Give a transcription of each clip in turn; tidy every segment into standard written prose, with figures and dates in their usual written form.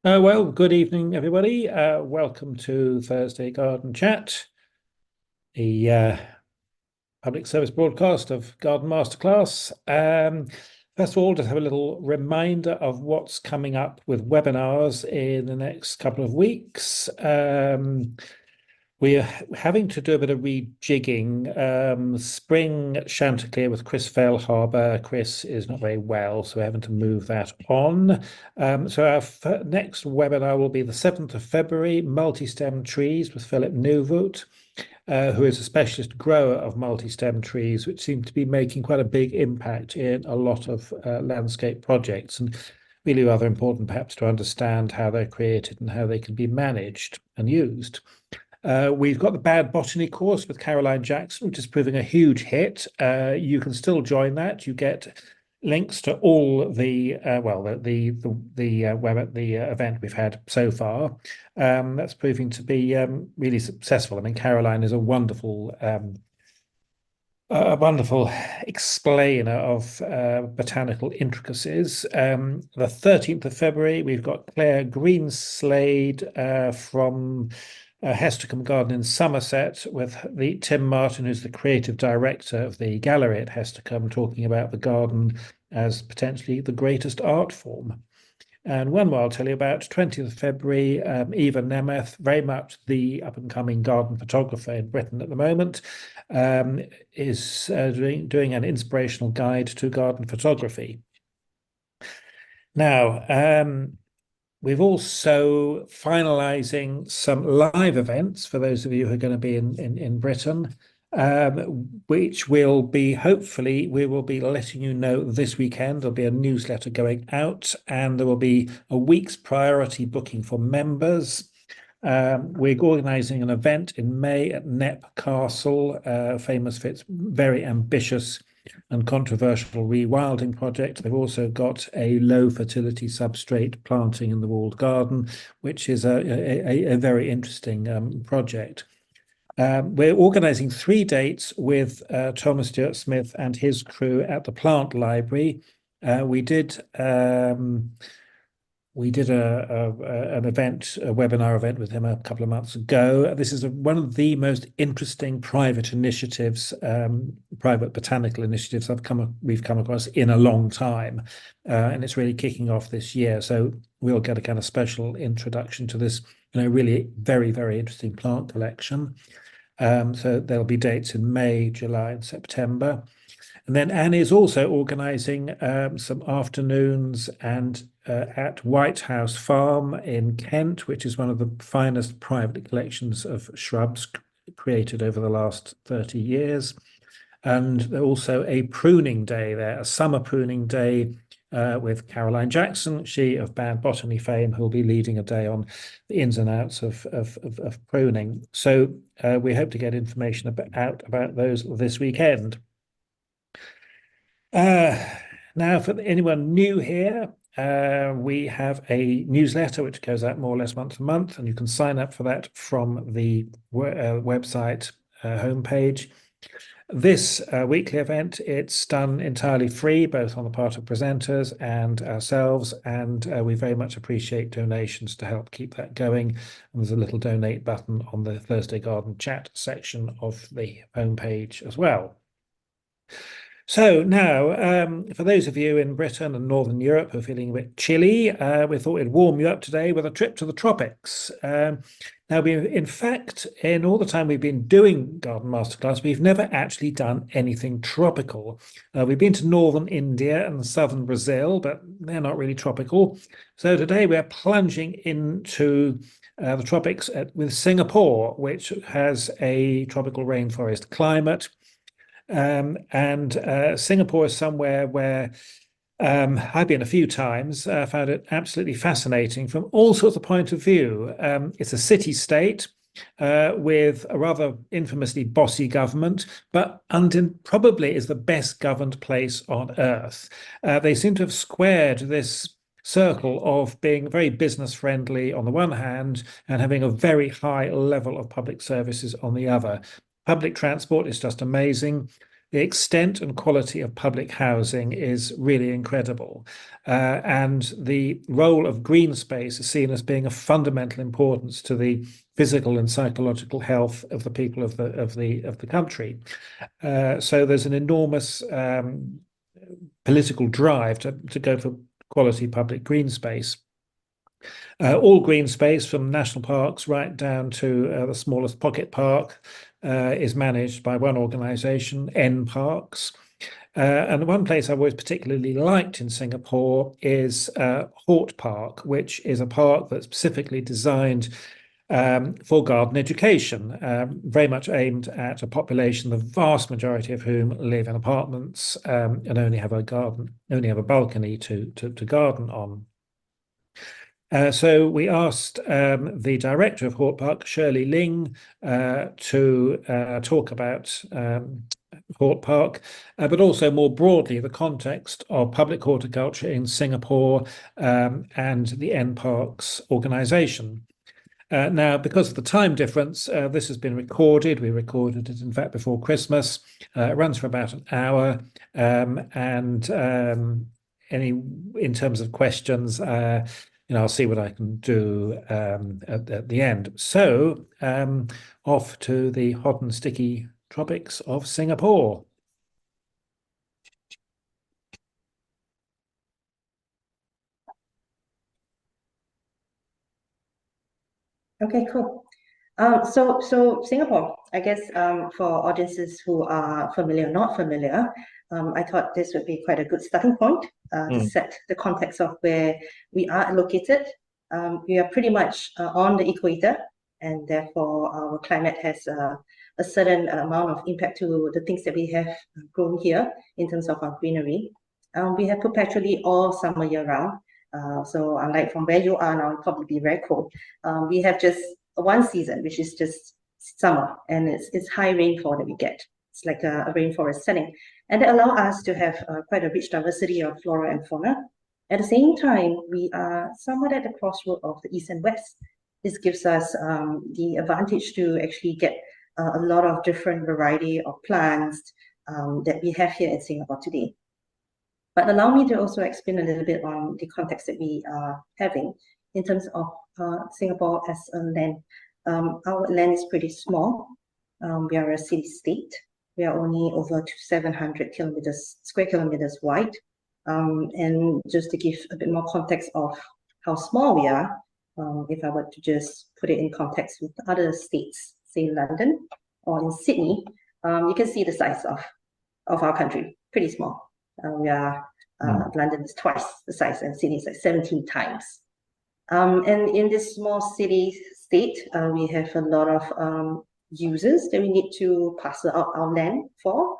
Well, good evening, everybody. Welcome to Thursday Garden Chat, the public service broadcast of Garden Masterclass. First of all, just have a little reminder of what's coming up with webinars in the next couple of weeks. We're having to do a bit of rejigging. Spring Chanticleer with Chris Failharbour. Chris is not very well, so we're having to move that on. So our next webinar will be the 7th of February, Multi-Stem Trees with Philip Neuvoot, who is a specialist grower of multi-stem trees, which seem to be making quite a big impact in a lot of landscape projects, and really rather important perhaps to understand how they're created and how they can be managed and used. We've got the Bad Botany course with Caroline Jackson, which is proving a huge hit. You can still join that. You get links to all the event we've had so far. That's proving to be really successful. I mean, Caroline is a wonderful explainer of botanical intricacies. The 13th of February, we've got Claire Greenslade from Hestercombe Garden in Somerset with the Tim Martin, who's the creative director of the gallery at Hestercombe, talking about the garden as potentially the greatest art form. And one more I'll tell you about, 20th of February, Eva Nemeth, very much the up-and-coming garden photographer in Britain at the moment, is doing an inspirational guide to garden photography. Now, we've also finalising some live events for those of you who are going to be in Britain, which will be, hopefully, we will be letting you know this weekend. There'll be a newsletter going out, and there will be a week's priority booking for members. We're organising an event in May at Knepp Castle, famous for its very ambitious and controversial rewilding project. They've also got a low fertility substrate planting in the walled garden, which is a very interesting project. We're organising 3 dates with Thomas Stuart Smith and his crew at the Plant Library. We did an event, a webinar event with him a couple of months ago. This is one of the most interesting private initiatives, private botanical initiatives we've come across in a long time, and it's really kicking off this year. So we'll get a kind of special introduction to this, really very, very interesting plant collection. So there'll be dates in May, July, and September. And then Annie is also organising some afternoons at White House Farm in Kent, which is one of the finest private collections of shrubs created over the last 30 years. And also a pruning day there, a summer pruning day with Caroline Jackson, she of Bad Botany fame, who'll be leading a day on the ins and outs of pruning. So we hope to get information about those this weekend. Now, for anyone new here, we have a newsletter which goes out more or less once a month, and you can sign up for that from the website homepage. This weekly event, it's done entirely free, both on the part of presenters and ourselves, and we very much appreciate donations to help keep that going. And there's a little donate button on the Thursday Garden Chat section of the homepage as well. So now, for those of you in Britain and Northern Europe who are feeling a bit chilly, we thought we'd warm you up today with a trip to the tropics. Now, in fact, in all the time we've been doing Garden Masterclass, we've never actually done anything tropical. We've been to northern India and southern Brazil, but they're not really tropical. So today we're plunging into the tropics with Singapore, which has a tropical rainforest climate. And Singapore is somewhere where I've been a few times, found it absolutely fascinating from all sorts of point of view. It's a city-state with a rather infamously bossy government, but probably is the best governed place on earth. They seem to have squared this circle of being very business friendly on the one hand and having a very high level of public services on the other. Public transport is just amazing. the extent and quality of public housing is really incredible. And the role of green space is seen as being of fundamental importance to the physical and psychological health of the people of the country. So there's an enormous political drive to go for quality public green space. All green space, from national parks right down to the smallest pocket park, is managed by one organisation, N Parks. And one place I've always particularly liked in Singapore is Hort Park, which is a park that's specifically designed for garden education, very much aimed at a population, the vast majority of whom live in apartments and only have a balcony to garden on. So we asked the director of Hort Park, Shirley Ling, to talk about Hort Park, but also more broadly the context of public horticulture in Singapore and the N Parks organisation. Now, because of the time difference, this has been recorded. We recorded it, in fact, before Christmas. It runs for about an hour, and in terms of questions, I'll see what I can do at the end. So, off to the hot and sticky tropics of Singapore. Okay, cool. So Singapore, I guess, for audiences who are familiar or not familiar, I thought this would be quite a good starting point to set the context of where we are located. We are pretty much on the equator, and therefore our climate has a certain amount of impact to the things that we have grown here in terms of our greenery. We have perpetually all summer year round. So unlike from where you are now, it'll probably be very cold. We have just one season, which is just summer, and it's high rainfall that we get. It's like a rainforest setting, and they allow us to have quite a rich diversity of flora and fauna. At the same time, we are somewhat at the crossroad of the east and west. This gives us the advantage to actually get a lot of different variety of plants that we have here in Singapore today. But allow me to also explain a little bit on the context that we are having in terms of Singapore as a land. Our land is pretty small. We are a city-state. We are only over 700 square kilometers wide. And just to give a bit more context of how small we are, if I were to just put it in context with other states, say London or in Sydney, you can see the size of our country, pretty small. London is twice the size, and Sydney is like 17 times. And in this small city-state, we have a lot of users that we need to parcel out our land for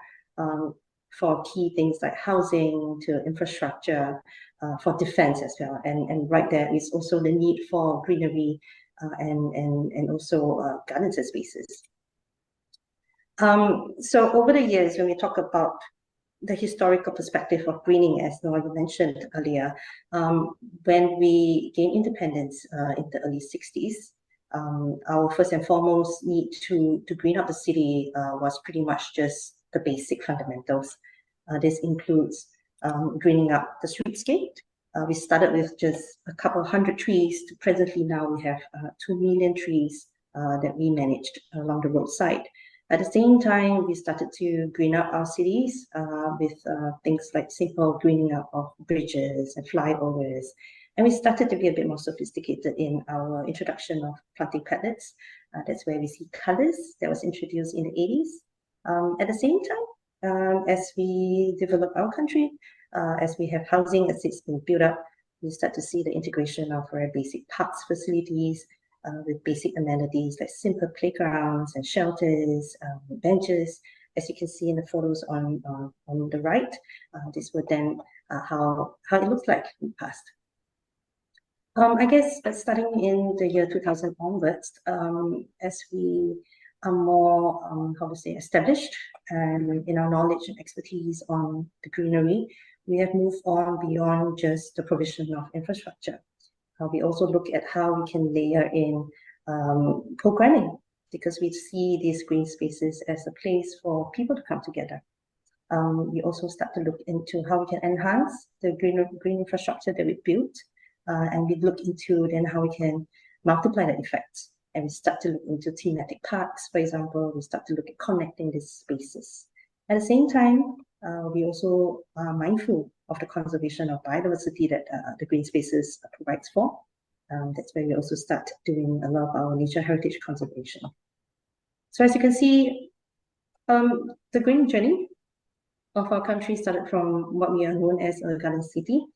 key things like housing, to infrastructure, for defense as well. And right there is also the need for greenery and also gardens and spaces. So over the years, when we talk about the historical perspective of greening, as Noel mentioned earlier, when we gained independence in the early 60s, our first and foremost need to green up the city was pretty much just the basic fundamentals. This includes greening up the streetscape. We started with just a couple hundred trees to presently now we have 2 million trees that we managed along the roadside. At the same time, we started to green up our cities with things like simple greening up of bridges and flyovers. And we started to be a bit more sophisticated in our introduction of planting pellets. That's where we see colors that was introduced in the 80s. At the same time, as we develop our country, as we have housing estates being built up, we start to see the integration of very basic parks facilities, with basic amenities like simple playgrounds and shelters, benches. As you can see in the photos on the right, this was then how it looks like in the past. I guess starting in the year 2000 onwards, as we are more, established in our knowledge and expertise on the greenery, we have moved on beyond just the provision of infrastructure. We also look at how we can layer in programming, because we see these green spaces as a place for people to come together. we also start to look into how we can enhance the green infrastructure that we built, and we look into then how we can multiply the effects. And we start to look into thematic parks, for example. We start to look at connecting these spaces. At the same time, we also are mindful of the conservation of biodiversity that the green spaces provides for. That's where we also start doing a lot of our nature heritage conservation. So as you can see, the green journey of our country started from what we are known as a garden city,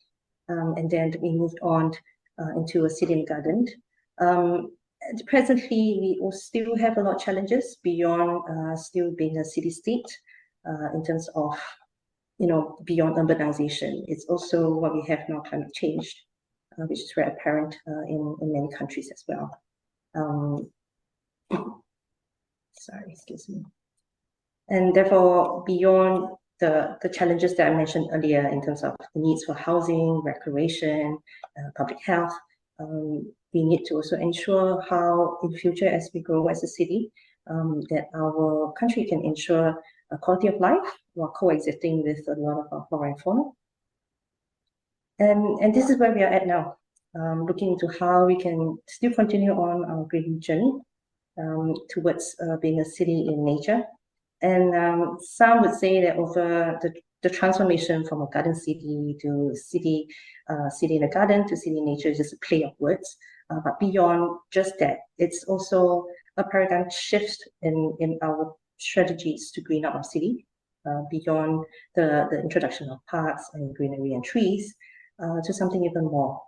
and then we moved on into a city and garden. Presently, we will still have a lot of challenges beyond still being a city-state in terms of, beyond urbanization. It's also what we have now, climate change, which is very apparent in many countries as well. Sorry, excuse me. And therefore, beyond the challenges that I mentioned earlier in terms of the needs for housing, recreation, public health, we need to also ensure how in future as we grow as a city, that our country can ensure a quality of life while coexisting with a lot of our flora and fauna. And this is where we are at now, looking into how we can still continue on our green journey towards being a city in nature. And some would say that over the transformation from a garden city to city in a garden to city in nature is just a play of words. But beyond just that, it's also a paradigm shift in our strategies to green up our city, beyond the introduction of parks and greenery and trees, to something even more.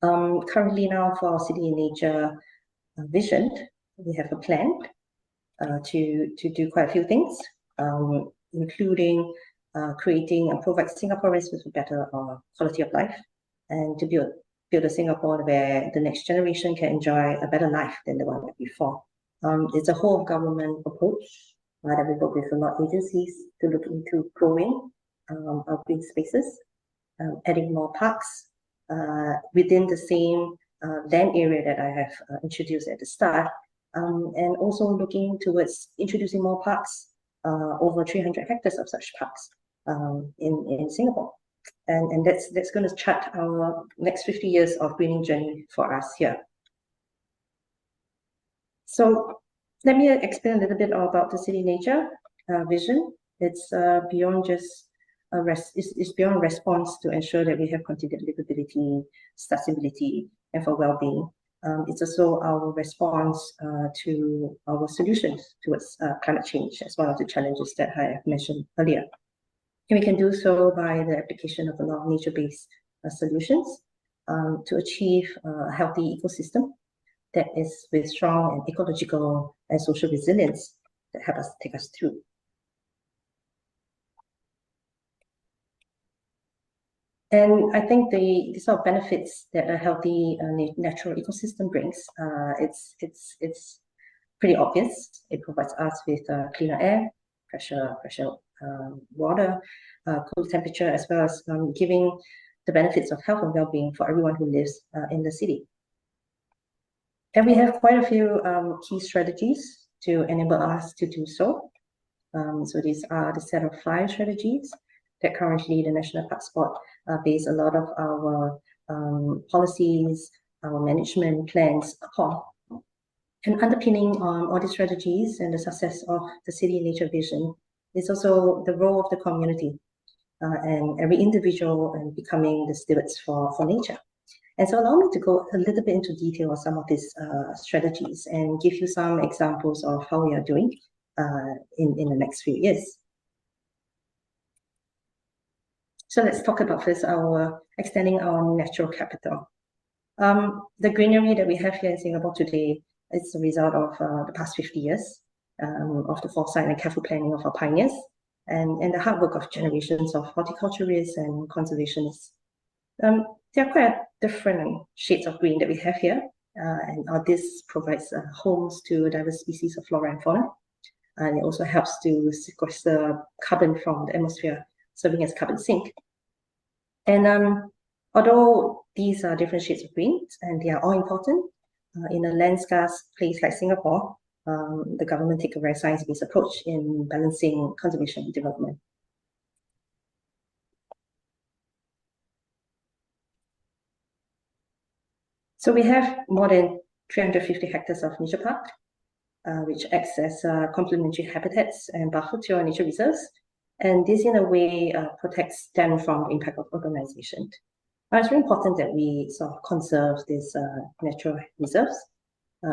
Currently now for our city in nature vision, we have a plan to do quite a few things, including creating and provide Singaporeans with a better quality of life, and to build a Singapore where the next generation can enjoy a better life than the one before. It's a whole of government approach that we work with a lot of agencies to look into growing our green spaces, adding more parks within the same land area that I have introduced at the start, and also looking towards introducing more parks, over 300 hectares of such parks in Singapore. And that's going to chart our next 50 years of greening journey for us here. So let me explain a little bit about the city nature vision. It's beyond just it's beyond response to ensure that we have continued livability, sustainability, and for well-being. It's also our response to our solutions towards climate change as one of the challenges that I have mentioned earlier. And we can do so by the application of a lot of nature-based solutions to achieve a healthy ecosystem that is with strong and ecological and social resilience that help us take us through. And I think the sort of benefits that a healthy natural ecosystem brings, it's pretty obvious. It provides us with cleaner air, fresher water, cool temperature, as well as giving the benefits of health and well-being for everyone who lives in the city. And we have quite a few key strategies to enable us to do so. So these are the set of 5 strategies that currently the National Parks Board base a lot of our policies, our management plans upon. And underpinning all these strategies and the success of the city nature vision is also the role of the community and every individual and becoming the stewards for nature. And so allow me to go a little bit into detail of some of these strategies and give you some examples of how we are doing in the next few years. So let's talk about first our extending our natural capital. The greenery that we have here in Singapore today is a result of the past 50 years of the foresight and careful planning of our pioneers and the hard work of generations of horticulturists and conservationists. There are quite different shades of green that we have here, and this provides homes to diverse species of flora and fauna, and it also helps to sequester carbon from the atmosphere, serving as carbon sink. And although these are different shades of green, and they are all important in a land-scarce place like Singapore, the government take a very science-based approach in balancing conservation and development. So we have more than 350 hectares of nature park, which acts as complementary habitats and buffer to our nature reserves. And this, in a way, protects them from the impact of urbanization. It's very important that we sort of conserve these natural reserves,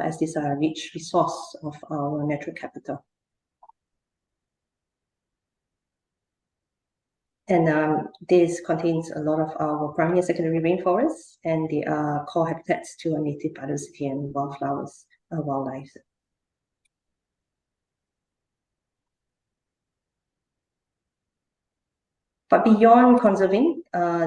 as these are a rich resource of our natural capital. And this contains a lot of our primary and secondary rainforests, and they are core habitats to our native biodiversity and wildlife. But beyond conserving,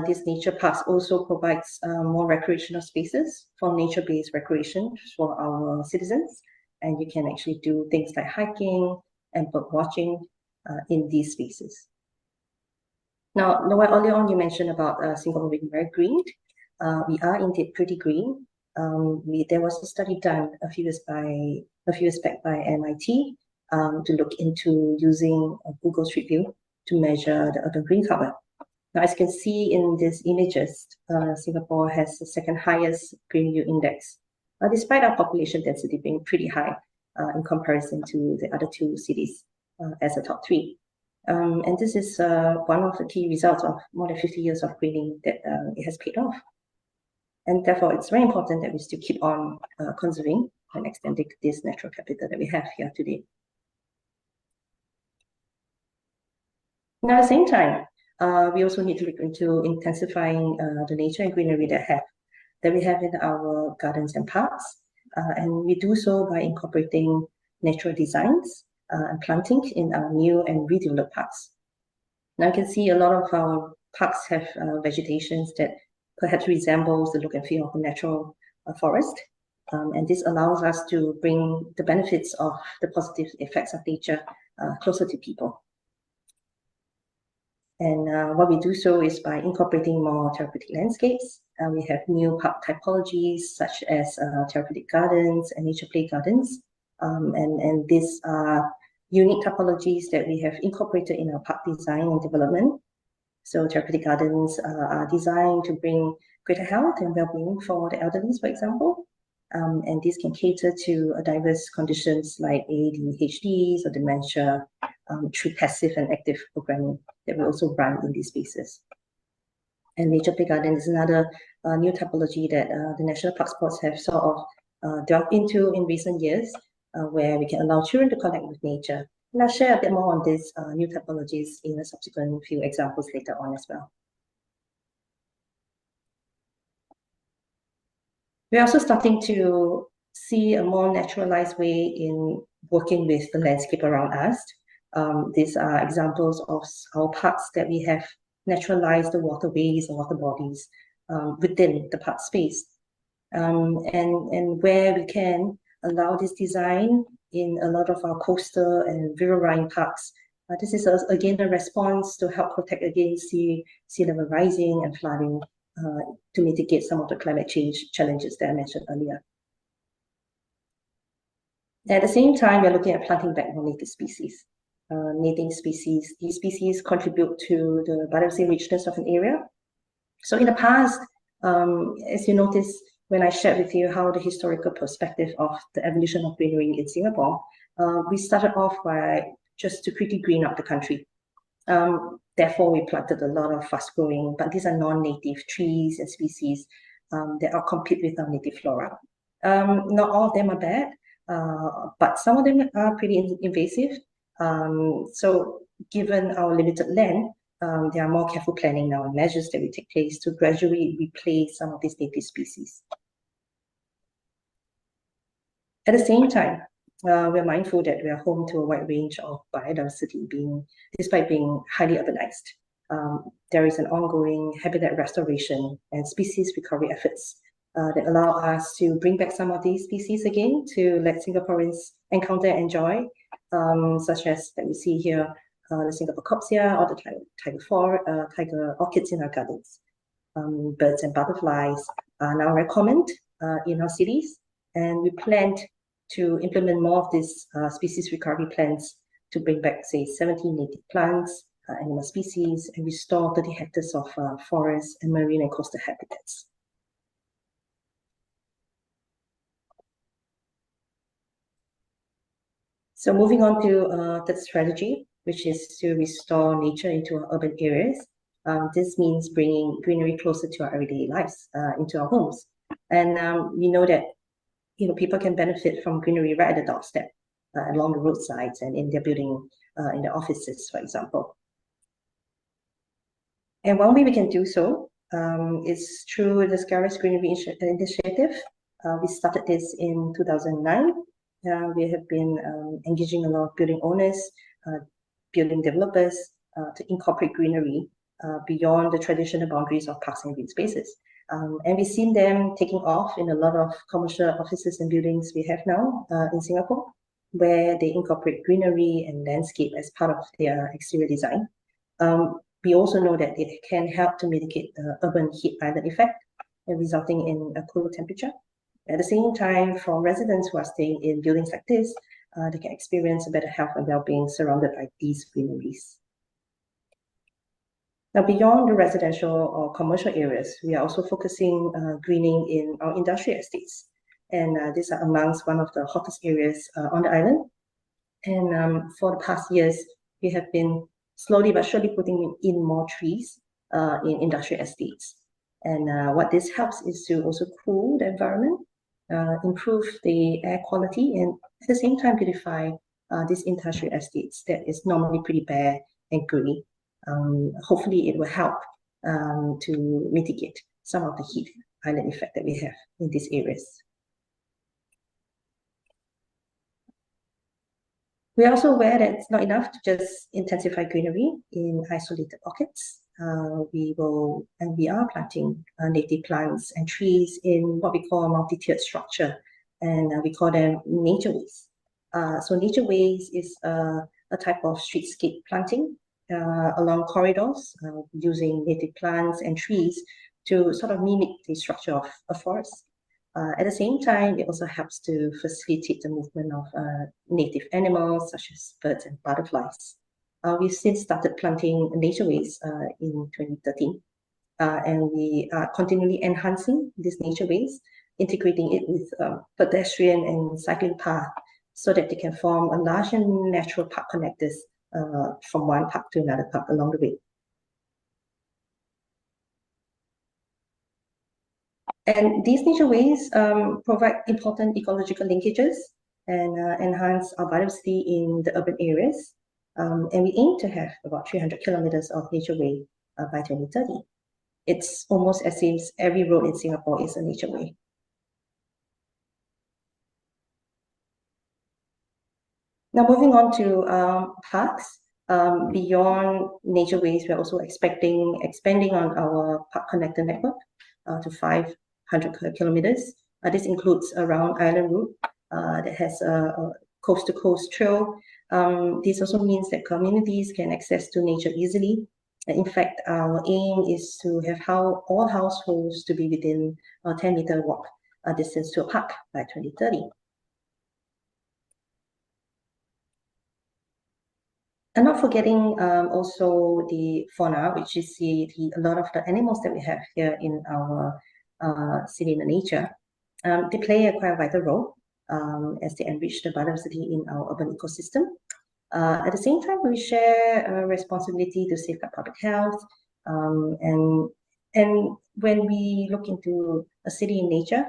these nature parks also provides more recreational spaces for nature-based recreation for our citizens. And you can actually do things like hiking and bird watching in these spaces. Now, Noel, earlier on you mentioned about Singapore being very green. We are indeed pretty green. There was a study done a few years back by MIT to look into using Google Street View to measure the urban green cover. Now, as you can see in these images, Singapore has the second highest green view index, despite our population density being pretty high in comparison to the other two cities as the top three. And this is one of the key results of more than 50 years of greening that it has paid off. And therefore, it's very important that we still keep on conserving and extending this natural capital that we have here today. Now, at the same time, we also need to look into intensifying the nature and greenery that we have in our gardens and parks. And we do so by incorporating natural designs and planting in our new and redeveloped parks. Now you can see a lot of our parks have vegetations that perhaps resembles the look and feel of a natural forest. And this allows us to bring the benefits of the positive effects of nature closer to people. And what we do so is by incorporating more therapeutic landscapes. We have new park typologies such as therapeutic gardens and nature play gardens. And these are unique topologies that we have incorporated in our park design and development. So therapeutic gardens are designed to bring greater health and well-being for the elderly, for example. And these can cater to diverse conditions like ADHDs or dementia through passive and active programming that we also run in these spaces. And nature play garden is another new typology that the National Parks Boards have sort of delved into in recent years, where we can allow children to connect with nature. And I'll share a bit more on these new typologies in a subsequent few examples later on as well. We're also starting to see a more naturalized way in working with the landscape around us. These are examples of our parks that we have naturalized the waterways and water bodies within the park space. And where we can allow this design in a lot of our coastal and riverine parks. This is again a response to help protect against sea level rising and flooding to mitigate some of the climate change challenges that I mentioned earlier. At the same time, we're looking at planting back more native species. Native species, these species contribute to the biodiversity richness of an area. So in the past, as you notice, when I shared with you how the historical perspective of the evolution of greenery in Singapore, we started off by just to quickly green up the country. Therefore, we planted a lot of fast-growing, but these are non-native trees and species that compete with our native flora. Not all of them are bad, but some of them are pretty invasive. So given our limited land, there are more careful planning now and measures that will take place to gradually replace some of these native species. At the same time, we're mindful that we are home to a wide range of biodiversity despite being highly urbanized. There is an ongoing habitat restoration and species recovery efforts that allow us to bring back some of these species again to let Singaporeans encounter and enjoy, such as that we see here, the Singapore Copsia or the tiger orchids in our gardens. Birds and butterflies are now very common in our cities, and we plant to implement more of these species recovery plans to bring back, say, 70 native plants, animal species, and restore 30 hectares of forest and marine and coastal habitats. So moving on to third strategy, which is to restore nature into our urban areas. This means bringing greenery closer to our everyday lives, into our homes. And we know that people can benefit from greenery right at the doorstep, along the roadsides and in their building, in their offices, for example. And one way we can do so is through the Scaris Greenery Initiative. We started this in 2009. We have been engaging a lot of building owners, building developers to incorporate greenery beyond the traditional boundaries of parks and green spaces. And we've seen them taking off in a lot of commercial offices and buildings we have now in Singapore, where they incorporate greenery and landscape as part of their exterior design. We also know that it can help to mitigate the urban heat island effect, resulting in a cooler temperature. At the same time, for residents who are staying in buildings like this, they can experience a better health and well-being surrounded by these greeneries. Now, beyond the residential or commercial areas, we are also focusing greening in our industrial estates. And these are amongst one of the hottest areas on the island. And for the past years, we have been slowly but surely putting in more trees in industrial estates. And what this helps is to also cool the environment, improve the air quality, and at the same time beautify these industrial estates that is normally pretty bare and gray. Hopefully it will help to mitigate some of the heat island effect that we have in these areas. We are also aware that it's not enough to just intensify greenery in isolated pockets. We are planting native plants and trees in what we call a multi-tiered structure, and we call them nature ways. So nature ways is a type of streetscape planting along corridors using native plants and trees to sort of mimic the structure of a forest. At the same time, it also helps to facilitate the movement of native animals such as birds and butterflies. We've since started planting nature ways in 2013, and we are continually enhancing these nature ways, integrating it with pedestrian and cycling paths so that they can form a large and natural park connectors from one park to another park along the way. And these nature ways provide important ecological linkages and enhance our biodiversity in the urban areas. And we aim to have about 300 kilometers of nature way by 2030. It's almost as if every road in Singapore is a nature way. Now moving on to parks. Beyond nature ways, we're also expanding on our park connector network to 500 kilometers. This includes a round island route that has a coast-to-coast trail. This also means that communities can access to nature easily. In fact, our aim is to have all households to be within a 10-meter walk distance to a park by 2030. And not forgetting also the fauna, which is a lot of the animals that we have here in our city in the nature. They play a quite vital role as they enrich the biodiversity in our urban ecosystem. At the same time, we share a responsibility to safeguard public health. And when we look into a city in nature,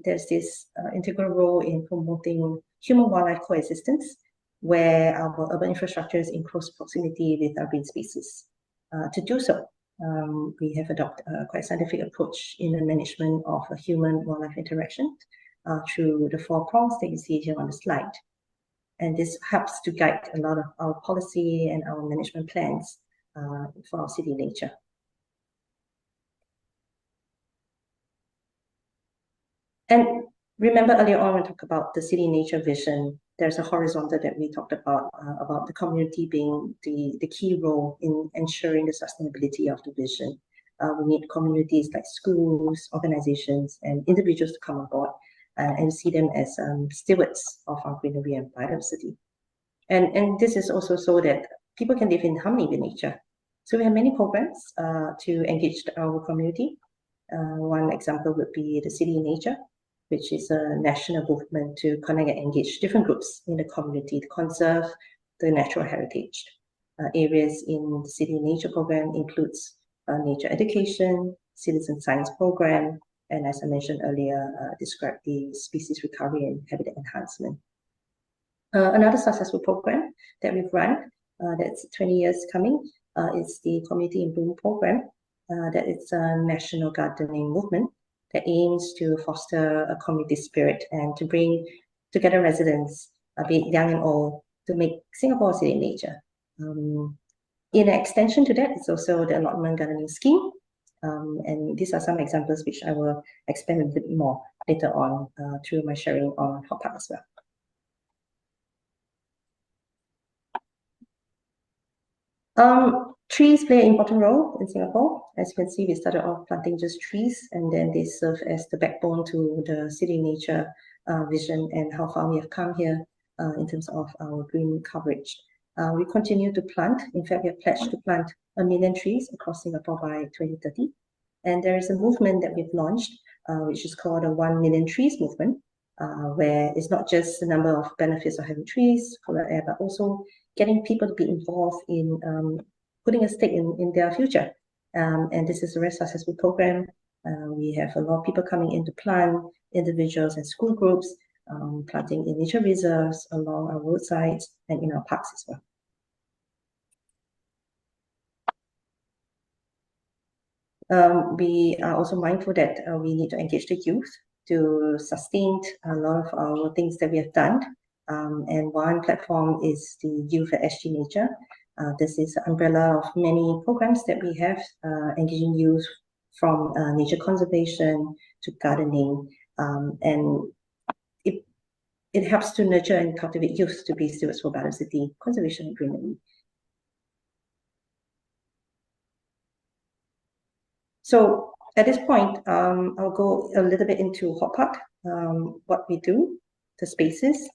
there's this integral role in promoting human-wildlife coexistence, where our urban infrastructure is in close proximity with our green spaces. To do so, we have adopted a quite scientific approach in the management of a human-wildlife interaction through the 4 prongs that you see here on the slide. And this helps to guide a lot of our policy and our management plans for our city nature. And remember earlier on when we talked about the city nature vision, there's a horizontal that we talked about the community being the key role in ensuring the sustainability of the vision. We need communities like schools, organizations, and individuals to come on board. and see them as stewards of our greenery and biodiversity. And this is also so that people can live in harmony with nature. So we have many programs to engage our community. One example would be the City in Nature, which is a national movement to connect and engage different groups in the community to conserve the natural heritage. Areas in the City in Nature program includes nature education, citizen science program, and as I mentioned earlier, describe the species recovery and habitat enhancement. Another successful program that we've run, that's 20 years coming, is the Community in Bloom program. That is a national gardening movement that aims to foster a community spirit and to bring together residents, be it young and old, to make Singapore a city in nature. In extension to that, it's also the allotment gardening scheme. And these are some examples which I will expand a bit more later on through my sharing on Hort Park as well. Trees play an important role in Singapore. As you can see, we started off planting just trees, and then they serve as the backbone to the city in nature vision and how far we have come here in terms of our green coverage. We continue to plant. In fact, we have pledged to plant 1 million trees across Singapore by 2030. And there is a movement that we've launched, which is called the 1 Million Trees movement, where it's not just the number of benefits of having trees, color air, but also getting people to be involved in putting a stake in their future. And this is a very successful program. We have a lot of people coming in to plant, individuals and school groups, planting in nature reserves along our roadsides and in our parks as well. We are also mindful that we need to engage the youth to sustain a lot of our things that we have done. And one platform is the Youth at SG Nature. This is an umbrella of many programs that we have engaging youth from nature conservation to gardening. And it helps to nurture and cultivate youth to be stewards for biodiversity, conservation, and greenery. So at this point, I'll go a little bit into Hort Park, what we do, the spaces,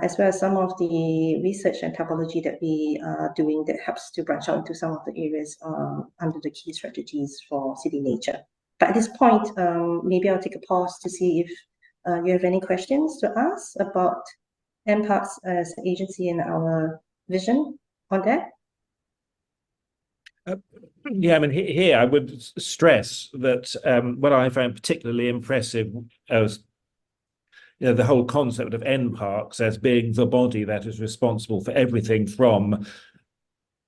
as well as some of the research and typology that we are doing that helps to branch out into some of the areas under the key strategies for city nature. But at this point, maybe I'll take a pause to see if you have any questions to ask about MParks as an agency and our vision on that. Yeah, I mean, here I would stress that what I found particularly impressive was the whole concept of NParks as being the body that is responsible for everything from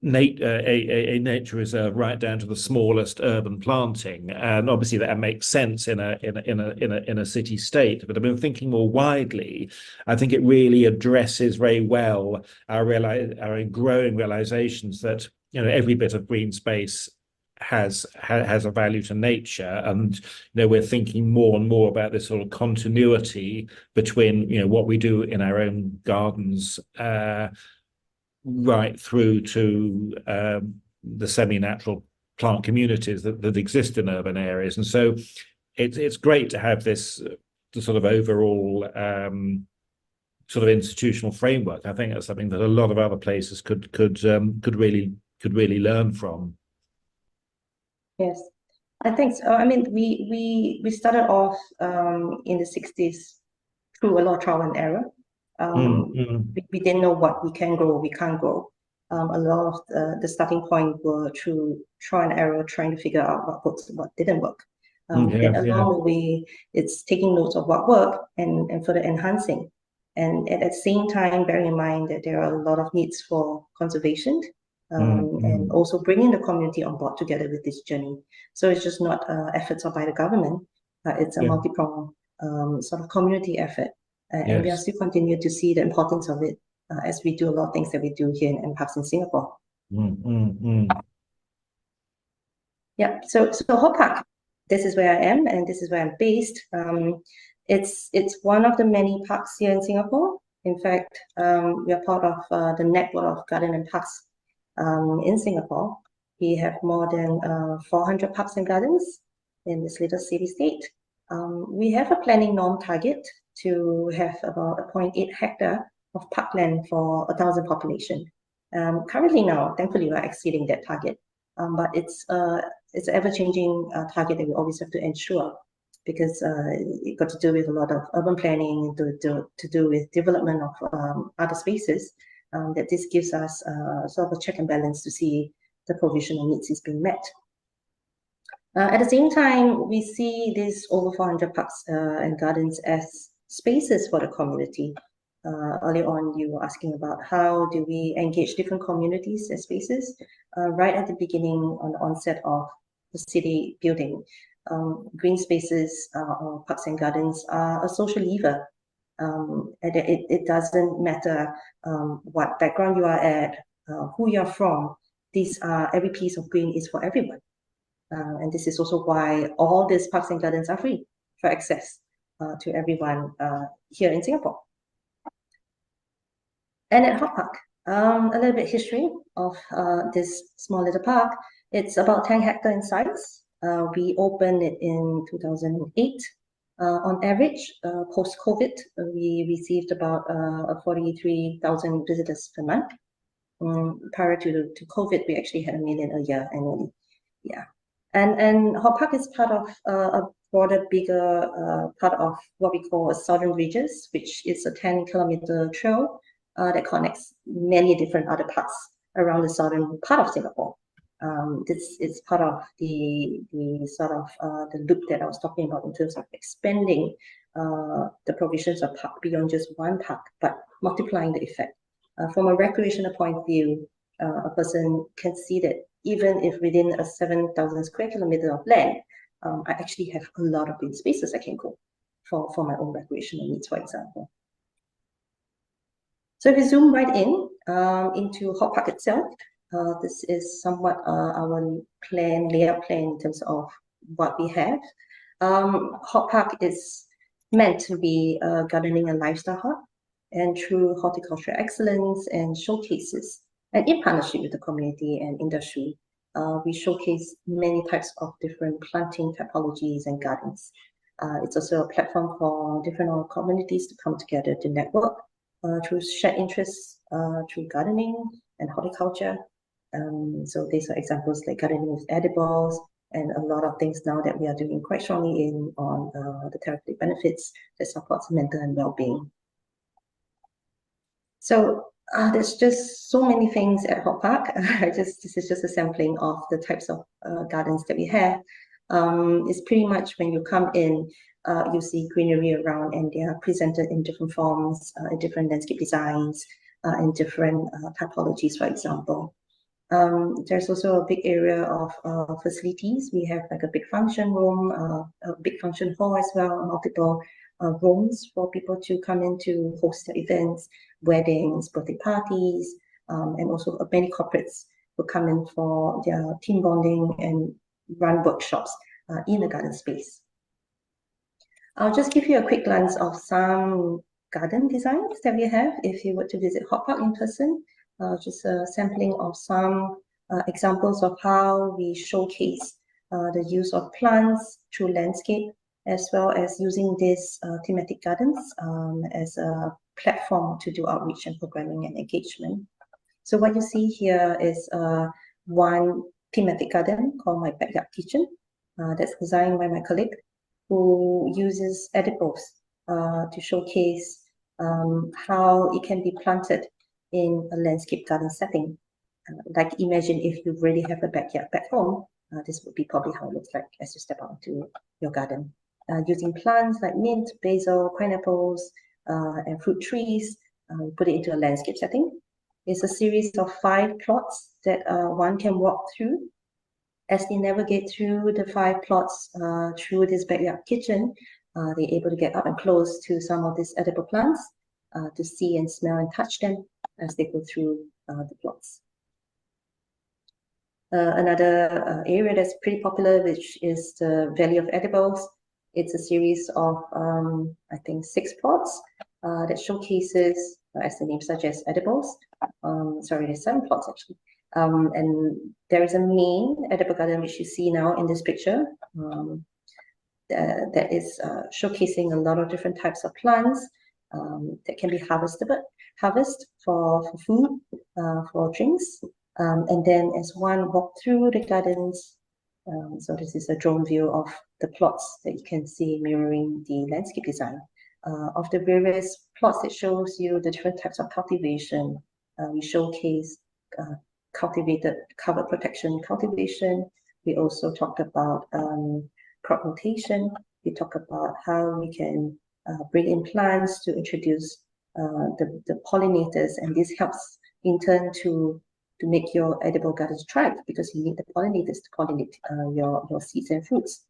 a nature reserve right down to the smallest urban planting, and obviously that makes sense in a city state. But I've been thinking more widely. I think it really addresses very well our growing realizations that every bit of green space has a value to nature, and we're thinking more and more about this sort of continuity between what we do in our own gardens right through to the semi-natural plant communities that exist in urban areas. And so it's great to have this the sort of overall sort of institutional framework. I think that's something that a lot of other places could really learn from. Yes, I think so. I mean, we started off in the 60s through a lot of trial and error. We didn't know what we can grow, we can't grow. A lot of the starting point were through trial and error, trying to figure out what works and what didn't work. Then along the way, it's taking notes of what worked and further enhancing. And at the same time, bearing in mind that there are a lot of needs for conservation, and also bringing the community on board together with this journey. So it's just not efforts by the government, it's a multi-pronged sort of community effort. And we are still continue to see the importance of it as we do a lot of things that we do here in MParks in Singapore. Yeah, so Hort Park, this is where I am and this is where I'm based. It's one of the many parks here in Singapore. In fact, we are part of the network of garden and parks in Singapore. We have more than 400 parks and gardens in this little city-state. We have a planning norm target to have about 0.8 hectare of parkland for 1,000 population. Currently now, thankfully, we're exceeding that target, but it's an ever-changing target that we always have to ensure, because it got to do with a lot of urban planning, to do with development of other spaces, that this gives us sort of a check and balance to see the provision and needs is being met. At the same time, we see these over 400 parks and gardens as spaces for the community. Earlier on, you were asking about how do we engage different communities as spaces. Right at the beginning, on the onset of the city building, green spaces or parks and gardens are a social lever. And it doesn't matter what background you are at, who you're from. Every piece of green is for everyone. And this is also why all these parks and gardens are free for access to everyone here in Singapore. And at Hort Park, a little bit history of this small little park. It's about 10 hectares in size. We opened it in 2008. On average, post-COVID, we received about 43,000 visitors per month. Prior to COVID, we actually had 1 million a year annually. Yeah. And Hort Park is part of a broader, bigger part of what we call a Southern Ridges, which is a 10-kilometer trail that connects many different other parts around the southern part of Singapore. This is part of the sort of the loop that I was talking about in terms of expanding the provisions of park beyond just one park, but multiplying the effect. From a recreational point of view, a person can see that even if within a 7,000 square kilometer of land, I actually have a lot of green spaces I can go for my own recreational needs, for example. So if we zoom right in into Hort Park itself, this is somewhat our layout plan in terms of what we have. Hort Park is meant to be a gardening and lifestyle hub, and through horticultural excellence and showcases, and in partnership with the community and industry, we showcase many types of different planting typologies and gardens. It's also a platform for different communities to come together to network through shared interests, through gardening and horticulture. So these are examples like gardening with edibles, and a lot of things now that we are doing quite strongly on the therapeutic benefits that supports mental and well-being. So there's just so many things at Hort Park. This is just a sampling of the types of gardens that we have. It's pretty much when you come in, you see greenery around, and they are presented in different forms, in different landscape designs, in different typologies, for example. There's also a big area of facilities. We have like a big function room, a big function hall as well, multiple rooms for people to come in to host their events, weddings, birthday parties, and also many corporates who come in for their team bonding and run workshops in the garden space. I'll just give you a quick glance of some garden designs that we have if you were to visit Hort Park in person. Just a sampling of some examples of how we showcase the use of plants through landscape, as well as using these thematic gardens as a platform to do outreach and programming and engagement. So what you see here is one thematic garden called My Backyard Kitchen that's designed by my colleague, who uses edibles to showcase how it can be planted in a landscape garden setting. Like imagine if you really have a backyard back home, this would be probably how it looks like as you step out into your garden. Using plants like mint, basil, pineapples, and fruit trees, put it into a landscape setting. It's a series of 5 plots that one can walk through. As they navigate through the 5 plots through this backyard kitchen, they're able to get up and close to some of these edible plants to see and smell and touch them as they go through the plots. Another area that's pretty popular, which is the Valley of Edibles. It's a series of, I think, 6 plots that showcases, as the name suggests, edibles. Sorry, there's 7 plots actually. And there is a main edible garden which you see now in this picture. that is showcasing a lot of different types of plants that can be harvested for food, for drinks. And then as one walk through the gardens, so this is a drone view of the plots that you can see mirroring the landscape design. Of the various plots, it shows you the different types of cultivation. We showcase cultivated cover protection cultivation. We also talked about crop rotation. We talk about how we can bring in plants to introduce the pollinators, and this helps in turn to make your edible gardens thrive, because you need the pollinators to pollinate your seeds and fruits.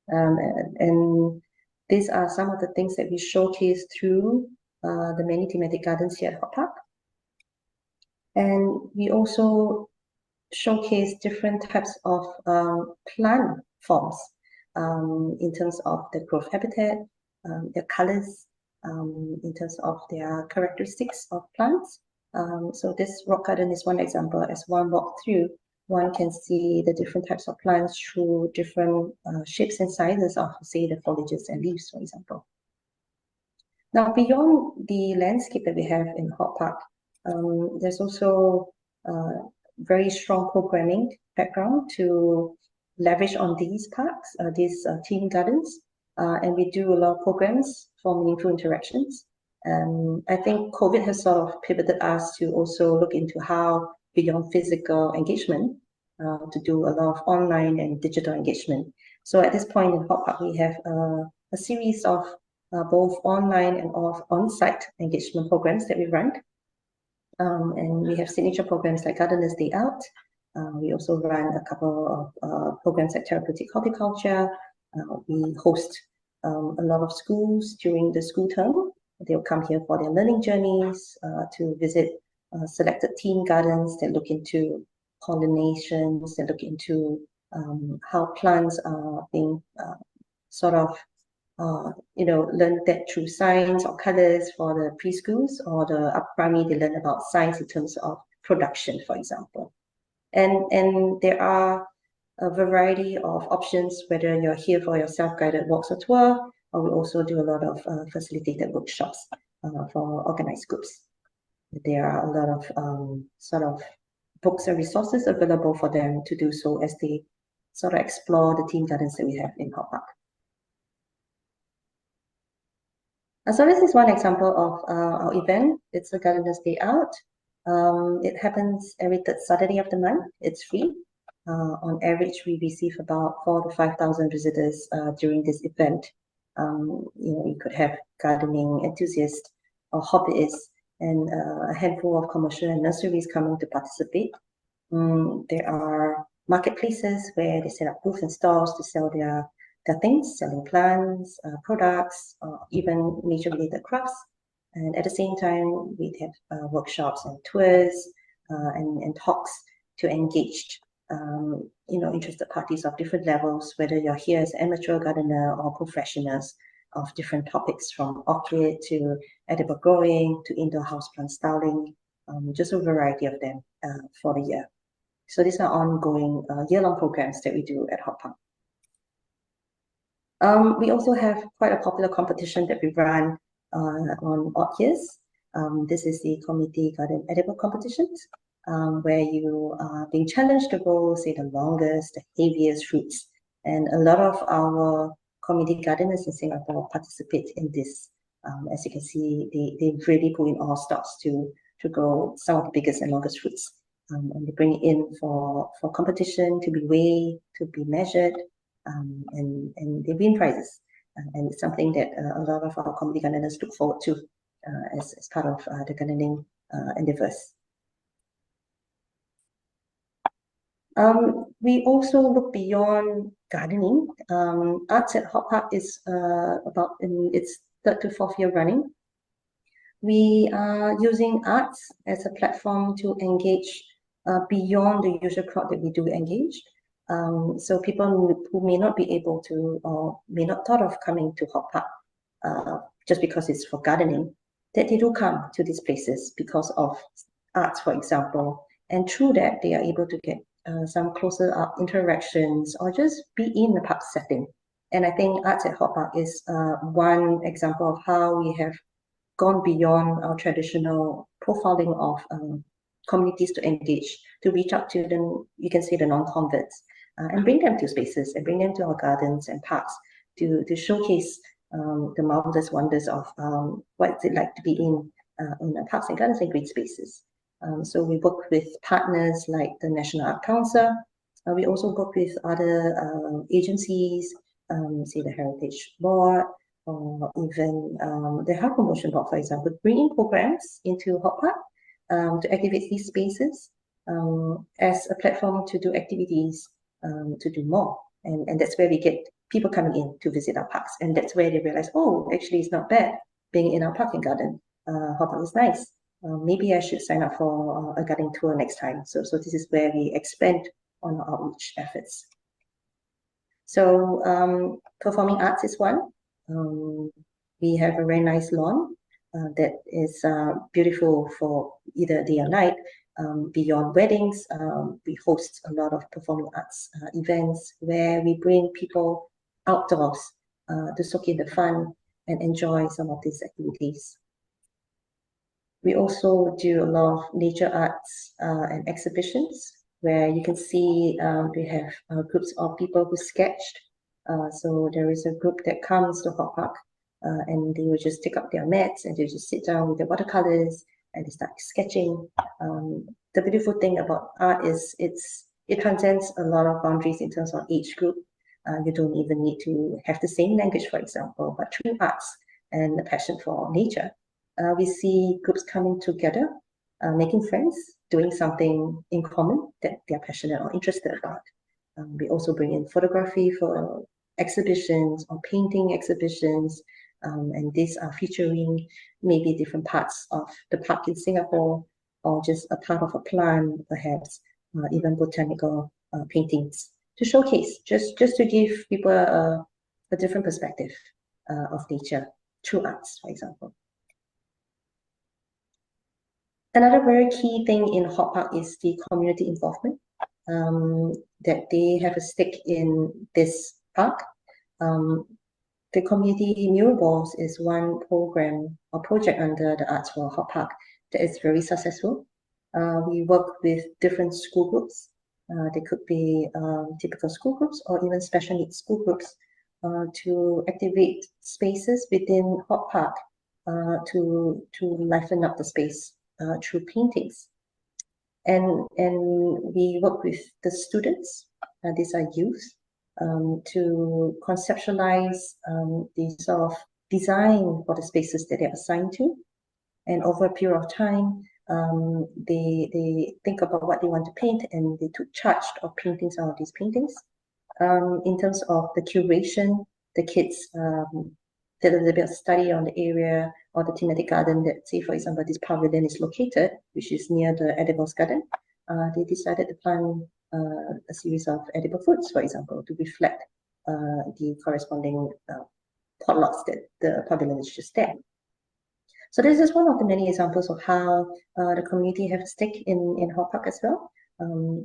And these are some of the things that we showcase through the many thematic gardens here at Hort Park. And we also showcase different types of plant forms in terms of the growth habitat, their colors, in terms of their characteristics of plants. So this rock garden is one example. As one walk through, one can see the different types of plants through different shapes and sizes of, say, the foliages and leaves, for example. Now, beyond the landscape that we have in Hort Park, there's also very strong programming background to leverage on these parks, these team gardens, and we do a lot of programs for meaningful interactions. I think COVID has sort of pivoted us to also look into how, beyond physical engagement, to do a lot of online and digital engagement. So at this point in Hort Park, we have a series of both online and on-site engagement programs that we run. And we have signature programs like Gardeners Day Out. We also run a couple of programs like Therapeutic Horticulture. We host a lot of schools during the school term. They'll come here for their learning journeys, to visit selected team gardens that look into pollinations, that look into how plants are being sort of learn that through science or colors for the preschools, or the primary, they learn about science in terms of production, for example. And there are a variety of options, whether you're here for your self-guided walks or tour, or we also do a lot of facilitated workshops for organized groups. There are a lot of sort of books and resources available for them to do so as they sort of explore the team gardens that we have in Hort Park. So this is one example of our event. It's a Gardeners Day Out. It happens every third Saturday of the month. It's free. On average, we receive about 4,000 to 5,000 visitors during this event. You could have gardening enthusiasts or hobbyists, and a handful of commercial and nurseries coming to participate. There are marketplaces where they set up booths and stalls to sell their things, selling plants, products, even nature-related crafts. And at the same time, we have workshops and tours and talks to engage interested parties of different levels, whether you're here as an amateur gardener or professionals of different topics, from orchid to edible growing to indoor houseplant styling, just a variety of them for the year. So these are ongoing year-long programs that we do at Hort Park. We also have quite a popular competition that we run on odd years. This is the Community Garden Edible Competitions, where you are being challenged to grow, say, the longest, the heaviest fruits. And a lot of our community gardeners in Singapore participate in this. As you can see, they really put in all stops to grow some of the biggest and longest fruits. And they bring it in for competition, to be weighed, to be measured, and they win prizes. And it's something that a lot of our community gardeners look forward to as part of the gardening endeavors. We also look beyond gardening. Arts at Hort Park is about in its third to fourth year running. We are using arts as a platform to engage beyond the usual crowd that we do engage. So people who may not be able to, or may not thought of coming to Hort Park just because it's for gardening, that they do come to these places because of arts, for example. And through that, they are able to get some closer up interactions, or just be in the park setting. And I think Arts at Hort Park is one example of how we have gone beyond our traditional profiling of communities to engage, to reach out to them, you can say the non-converts, and bring them to spaces and bring them to our gardens and parks to showcase the marvelous wonders of what it's like to be in parks and gardens and green spaces. So we work with partners like the National Art Council. We also work with other agencies, say the Heritage Board, or even the Health Promotion Board, for example, bringing programs into Hort Park to activate these spaces as a platform to do activities, to do more. And that's where we get people coming in to visit our parks. And that's where they realize, oh, actually, it's not bad being in our park and garden. Hort Park is nice. Maybe I should sign up for a gardening tour next time. So this is where we expand on our outreach efforts. So performing arts is one. We have a very nice lawn that is beautiful for either day or night. Beyond weddings, we host a lot of performing arts events where we bring people outdoors to soak in the fun and enjoy some of these activities. We also do a lot of nature arts and exhibitions where you can see we have groups of people who sketched. So there is a group that comes to Hort Park and they will just take up their mats and they just sit down with their watercolors and they start sketching. The beautiful thing about art is it transcends a lot of boundaries in terms of age group. You don't even need to have the same language, for example, but through arts and the passion for nature, we see groups coming together, making friends, doing something in common that they're passionate or interested about. We also bring in photography for exhibitions or painting exhibitions, and these are featuring maybe different parts of the park in Singapore or just a part of a plant, perhaps, even botanical paintings to showcase, just to give people a different perspective of nature through arts, for example. Another very key thing in Hort Park is the community involvement, that they have a stake in this park. The community mural walls is one program or project under the Arts for Hort Park that is very successful. We work with different school groups. They could be typical school groups or even special needs school groups to activate spaces within Hort Park to liven up the space through paintings. And we work with the students, these are youth, to conceptualize the sort of design for the spaces that they're assigned to. And over a period of time, they think about what they want to paint and they took charge of painting some of these paintings. In terms of the curation, the kids did a little bit of study on the area or the thematic garden that, say, for example, this pavilion is located, which is near the edibles garden. They decided to plant a series of edible fruits, for example, to reflect the corresponding potlucks that the pavilion is just there. So this is one of the many examples of how the community have a stake in Hort Park as well,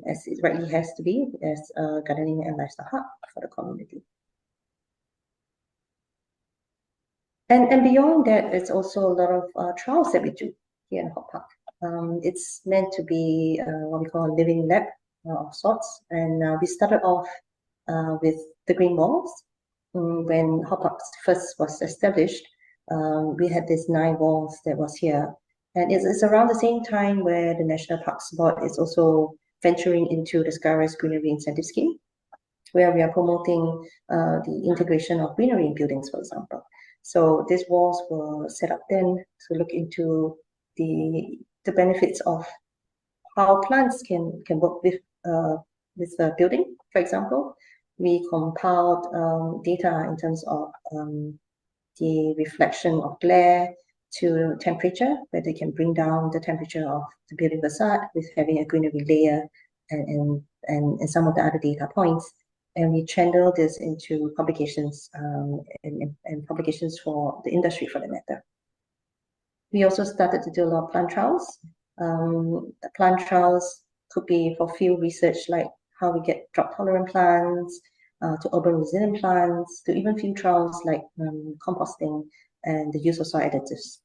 as it rightly has to be as a gardening and lifestyle hub for the community. And beyond that, it's also a lot of trials that we do here in Hort Park. It's meant to be what we call a living lab of sorts. And we started off with the green walls. When Hort Park first was established, we had these 9 walls that was here. And it's around the same time where the National Parks Board is also venturing into the Skyrise Greenery Incentive Scheme, where we are promoting the integration of greenery in buildings, for example. So these walls were set up then to look into the benefits of how plants can work with the building. For example, we compiled data in terms of the reflection of glare to temperature, where they can bring down the temperature of the building facade with having a greenery layer and some of the other data points. And we channel this into publications and publications for the industry, for the matter. We also started to do a lot of plant trials. Plant trials could be for field research, like how we get drought tolerant plants, to urban resilient plants, to even field trials like composting and the use of soil additives.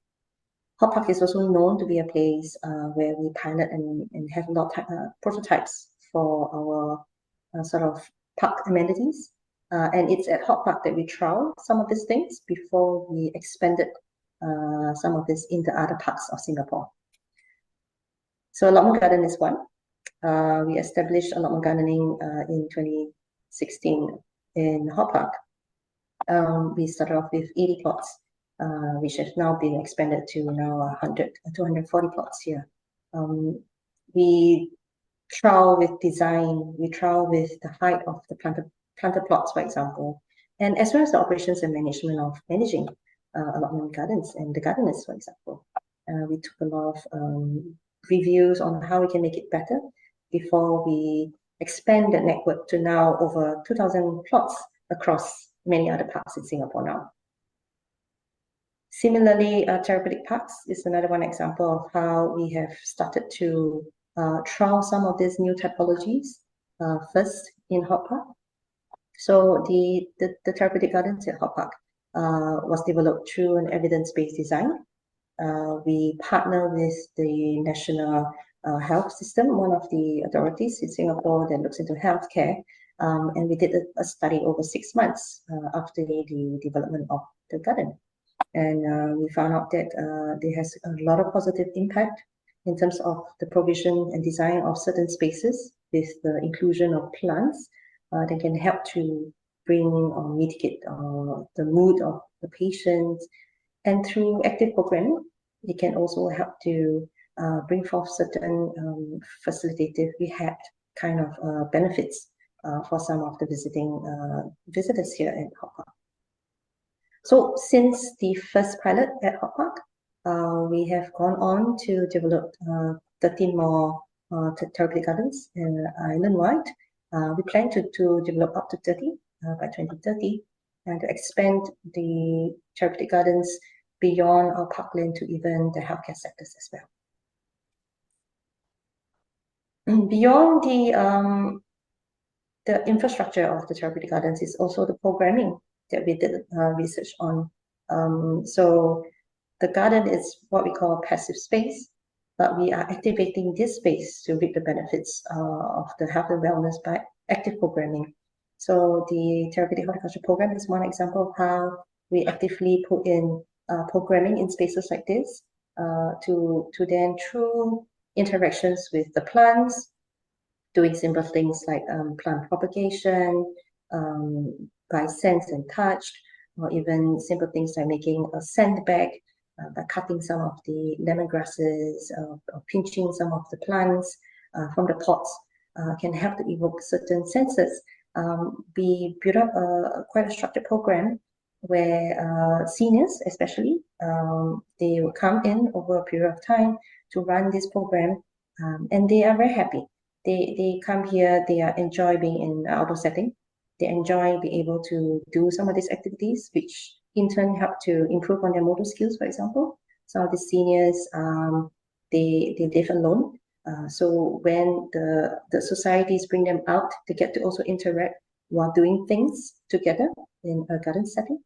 Hort Park is also known to be a place where we pilot and have a lot of prototypes for our sort of park amenities. And it's at Hort Park that we trial some of these things before we expanded some of this into other parts of Singapore. So allotment garden is one. We established allotment gardening in 2016 in Hort Park. We started off with 80 plots, which have now been expanded to now 240 plots here. We trial with design, we trial with the height of the planted plots, for example, and as well as the operations and management of managing allotment gardens and the gardeners, for example. We took a lot of reviews on how we can make it better before we expand the network to now over 2,000 plots across many other parks in Singapore now. Similarly, therapeutic parks is another one example of how we have started to trial some of these new typologies first in Hort Park. So the therapeutic gardens at Hort Park was developed through an evidence-based design. We partner with the National Health System, one of the authorities in Singapore that looks into healthcare, and we did a study over 6 months after the development of the garden. And we found out that there has a lot of positive impact in terms of the provision and design of certain spaces with the inclusion of plants that can help to bring or mitigate the mood of the patient. And through active programming, it can also help to bring forth certain facilitative rehab kind of benefits for some of the visitors here at Hort Park. So since the first pilot at Hort Park, we have gone on to develop 13 more therapeutic gardens island-wide. We plan to develop up to 30 by 2030 and to expand the therapeutic gardens beyond our parkland to even the healthcare sectors as well. Beyond the infrastructure of the therapeutic gardens is also the programming that we did research on. So the garden is what we call a passive space, but we are activating this space to reap the benefits of the health and wellness by active programming. So the therapeutic horticulture program is one example of how we actively put in programming in spaces like this to then through interactions with the plants, doing simple things like plant propagation by sense and touch, or even simple things like making a sand bag by cutting some of the lemongrasses or pinching some of the plants from the pots can help to evoke certain senses. We built up quite a structured program where seniors especially, they will come in over a period of time to run this program, and they are very happy. They come here, they enjoy being in an outdoor setting. They enjoy being able to do some of these activities, which in turn help to improve on their motor skills, for example. Some of the seniors, they live alone. So when the societies bring them out, they get to also interact while doing things together in a garden setting.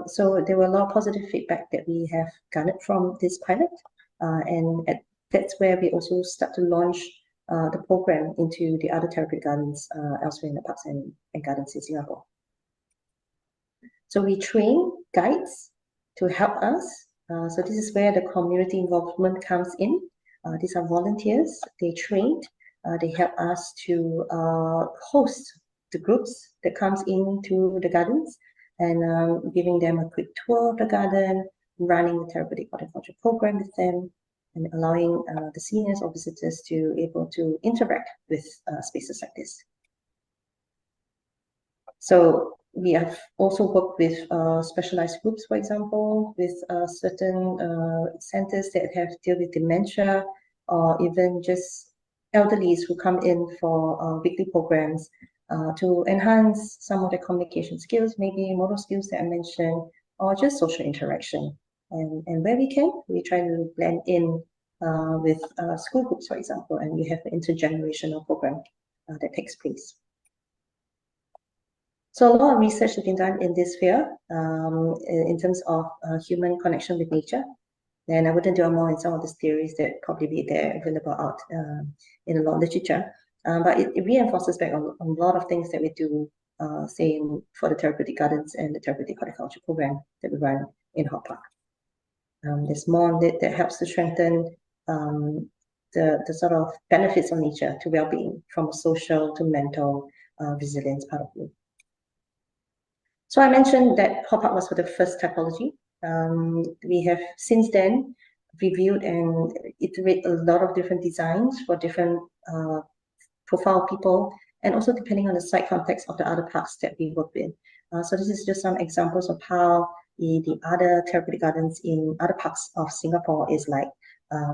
So there were a lot of positive feedback that we have garnered from this pilot. And that's where we also start to launch the program into the other therapeutic gardens elsewhere in the parks and gardens in Singapore. So we train guides to help us. So this is where the community involvement comes in. These are volunteers. They trained. They help us to host the groups that comes into the gardens and giving them a quick tour of the garden, running the therapeutic horticulture program with them, and allowing the seniors or visitors to able to interact with spaces like this. So we have also worked with specialized groups, for example, with certain centers that have deal with dementia, or even just elderlies who come in for weekly programs to enhance some of their communication skills, maybe motor skills that I mentioned, or just social interaction. And where we can, we try to blend in with school groups, for example, and we have an intergenerational program that takes place. So a lot of research has been done in this sphere in terms of human connection with nature. And I wouldn't dwell more in some of these theories that probably be there available out in a lot of literature. But it reinforces back on a lot of things that we do, say for the therapeutic gardens and the therapeutic horticulture program that we run in Hort Park. There's more on it that helps to strengthen the sort of benefits of nature to well-being, from social to mental resilience part of it. So I mentioned that Hort Park was for the first typology. We have since then reviewed and iterated a lot of different designs for different profile people, and also depending on the site context of the other parks that we work with. So this is just some examples of how the other therapeutic gardens in other parts of Singapore is like,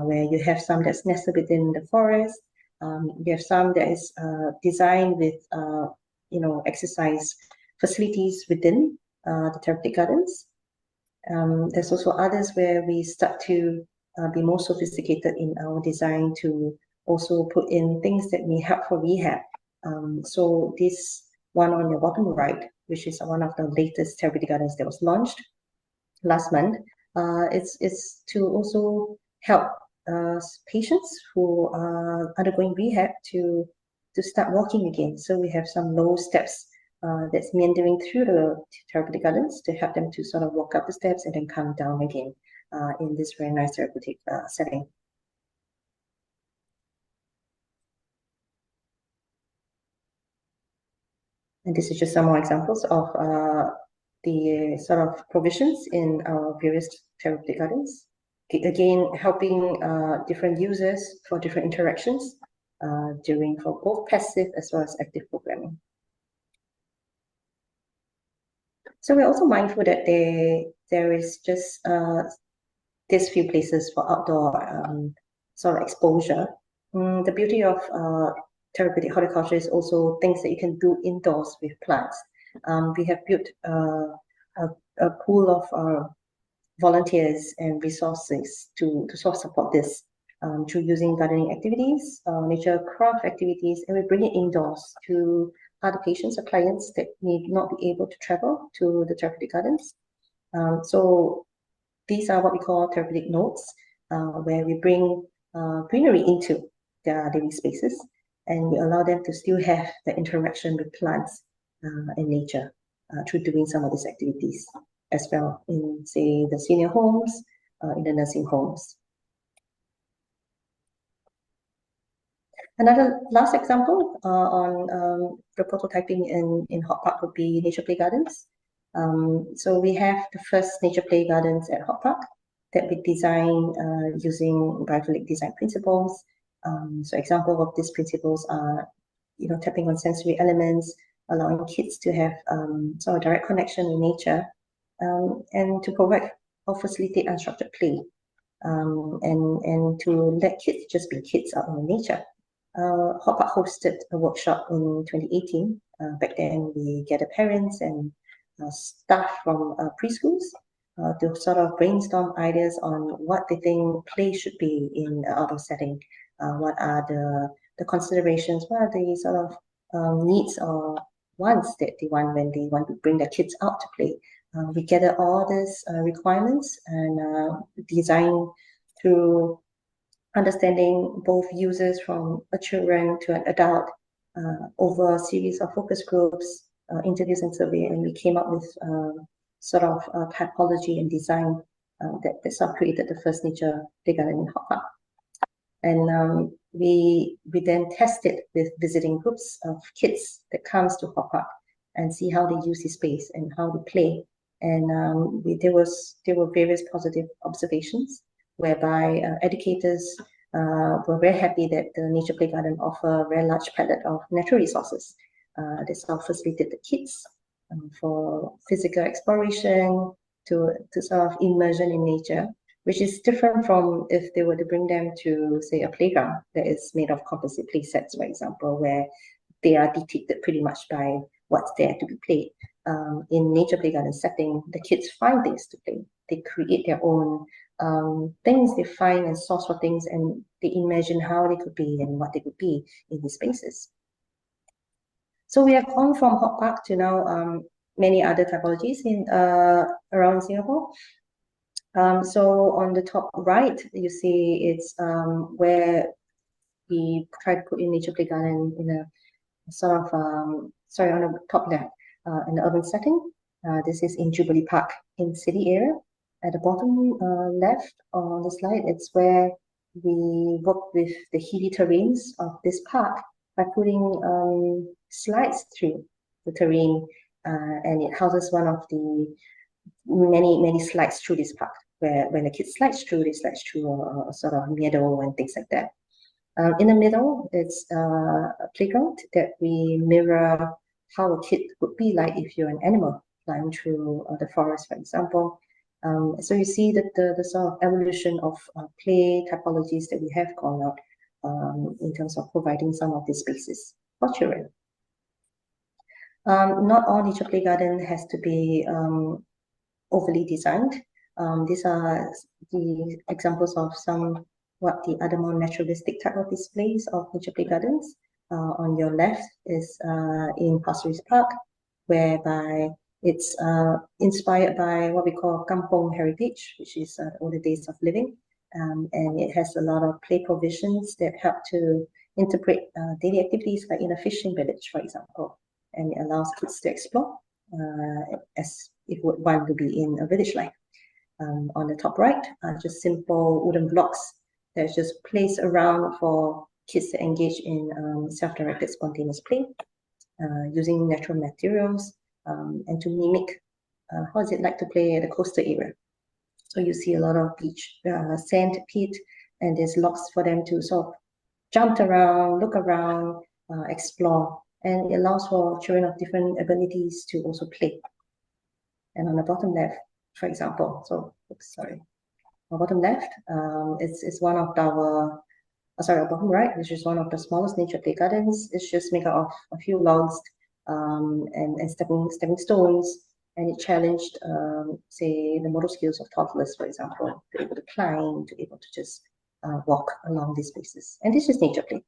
where you have some that's nested within the forest. You have some that is designed with, exercise facilities within the therapeutic gardens. There's also others where we start to be more sophisticated in our design to also put in things that may help for rehab. So this one on your bottom right, which is one of the latest therapeutic gardens that was launched last month, it's to also help patients who are undergoing rehab to start walking again. So we have some low steps that's meandering through the therapeutic gardens to help them to sort of walk up the steps and then come down again in this very nice therapeutic setting. And this is just some more examples of the sort of provisions in our various therapeutic gardens. Again, helping different users for different interactions during for both passive as well as active programming. So we're also mindful that there is just these few places for outdoor sort of exposure. The beauty of therapeutic horticulture is also things that you can do indoors with plants. We have built a pool of volunteers and resources to sort of support this through using gardening activities, nature craft activities, and we bring it indoors to other patients or clients that may not be able to travel to the therapeutic gardens. So these are what we call therapeutic nodes, where we bring greenery into their living spaces, and we allow them to still have the interaction with plants and nature through doing some of these activities as well in, say, the senior homes, in the nursing homes. Another last example on the prototyping in Hort Park would be nature play gardens. So we have the first nature play gardens at Hort Park that we design using biophilic design principles. So example of these principles are, tapping on sensory elements, allowing kids to have sort of direct connection with nature, and to provide or facilitate unstructured play, and to let kids just be kids out in nature. Hort Park hosted a workshop in 2018. Back then, we gathered parents and staff from preschools to sort of brainstorm ideas on what they think play should be in an outdoor setting. What are the considerations? What are the sort of needs or wants that they want when they want to bring their kids out to play? We gather all these requirements and design through understanding both users from a children to an adult over a series of focus groups, interviews and survey, and we came up with sort of typology and design that sort of created the first nature play garden in Hort Park. And we then tested with visiting groups of kids that comes to Hort Park and see how they use the space and how they play. And there were various positive observations whereby educators were very happy that the nature play garden offer a very large palette of natural resources. They sort of facilitated the kids for physical exploration to sort of immersion in nature, which is different from if they were to bring them to, say, a playground that is made of composite play sets, for example, where they are dictated pretty much by what's there to be played. In nature play garden setting, the kids find things to play. They create their own things, they find and source for things, and they imagine how they could be and what they could be in these spaces. So we have gone from Hort Park to now many other typologies in around Singapore. So on the top right, you see it's where we try to put in nature play garden in a sort of sorry, on the top left, in the urban setting. This is in Jubilee Park in city area. At the bottom left on the slide, it's where we work with the hilly terrains of this park by putting slides through the terrain, and it houses one of the many slides through this park, where when the kids slides through, they slide through a sort of meadow and things like that. In the middle, it's a playground that we mirror how a kid would be like if you're an animal flying through the forest, for example. So you see that the sort of evolution of play typologies that we have gone out in terms of providing some of these spaces for children. Not all nature play garden has to be overly designed. These are the examples of some what the other more naturalistic type of displays of nature play gardens. On your left is in Pasir Ris Park, whereby it's inspired by what we call kampong heritage, which is the older days of living. And it has a lot of play provisions that help to interpret daily activities, like in a fishing village, for example. And it allows kids to explore as if one to be in a village life. On the top right are just simple wooden blocks that's just placed around for kids to engage in self-directed spontaneous play using natural materials and to mimic how is it like to play at the coastal area. So you see a lot of beach sand pit, and there's locks for them to sort of jump around, look around, explore, and it allows for children of different abilities to also play. And on the bottom left, for example, so oops, sorry, on bottom left, it's one of our sorry, bottom right, which is one of the smallest nature play gardens. It's just made out of a few logs and stepping stones, and it challenged, say, the motor skills of toddlers, for example, to be able to climb, to be able to just walk along these spaces. And this is nature play.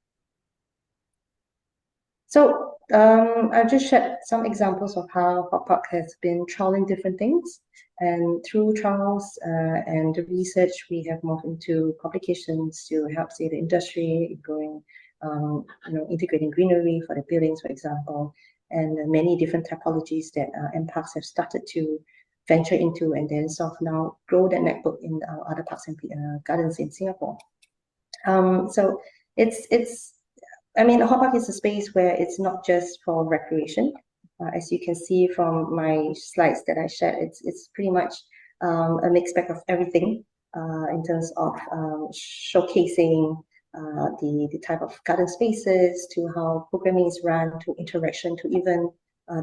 So I've just shared some examples of how Hort Park has been trialing different things. And through trials and the research, we have moved into publications to help, say, the industry going, integrating greenery for the buildings, for example, and many different typologies that parks have started to venture into, and then sort of now grow that network in our other parks and gardens in Singapore. So it's I mean, Hort Park is a space where it's not just for recreation. As you can see from my slides that I shared, it's pretty much a mixed bag of everything in terms of showcasing the type of garden spaces, to how programming is run, to interaction, to even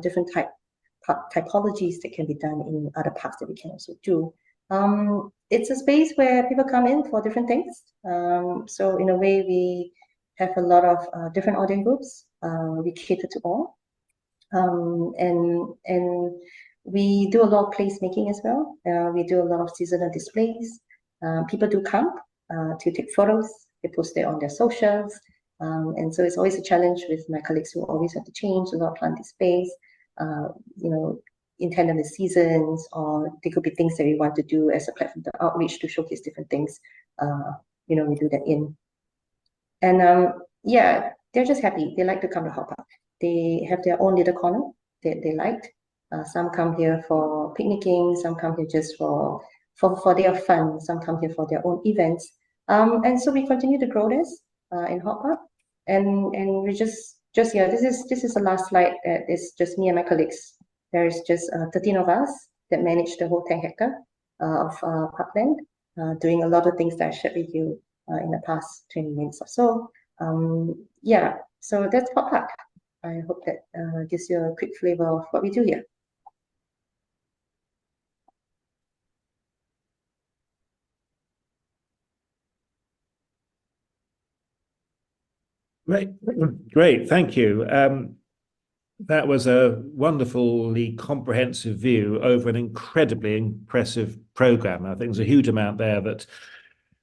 different typologies that can be done in other parks that we can also do. It's a space where people come in for different things. So in a way, we have a lot of different audience groups. We cater to all. And we do a lot of placemaking as well. We do a lot of seasonal displays. People do come to take photos. They post it on their socials. And so it's always a challenge with my colleagues who always have to change a lot of plant displays, in tandem with seasons, or they could be things that we want to do as a platform to outreach to showcase different things. We do that in. And yeah, they're just happy. They like to come to Hort Park. They have their own little corner that they liked. Some come here for picnicking, some come here just for their fun, some come here for their own events. And so we continue to grow this in Hort Park. And we just yeah, this is the last slide. It's just me and my colleagues. There is just 13 of us that manage the whole 10 hectare of parkland, doing a lot of things that I shared with you in the past 20 minutes or so. Yeah, so that's Hort Park. I hope that gives you a quick flavor of what we do here. Great, thank you. That was a wonderfully comprehensive view over an incredibly impressive program. I think there's a huge amount there that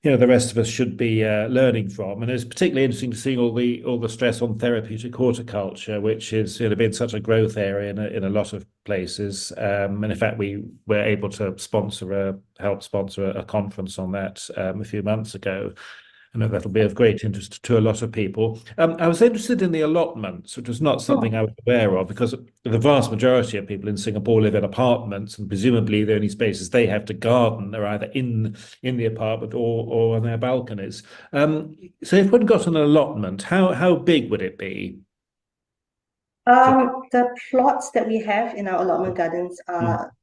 the rest of us should be learning from. And it's particularly interesting to see all the stress on therapeutic horticulture, which has been such a growth area in a lot of places. And in fact, we were able to help sponsor a conference on that a few months ago. I know that'll be of great interest to a lot of people. I was interested in the allotments, which was not something I was aware of, because the vast majority of people in Singapore live in apartments, and presumably the only spaces they have to garden are either in the apartment or on their balconies. So if one got an allotment, how big would it be? The plots that we have in our allotment gardens Mm. are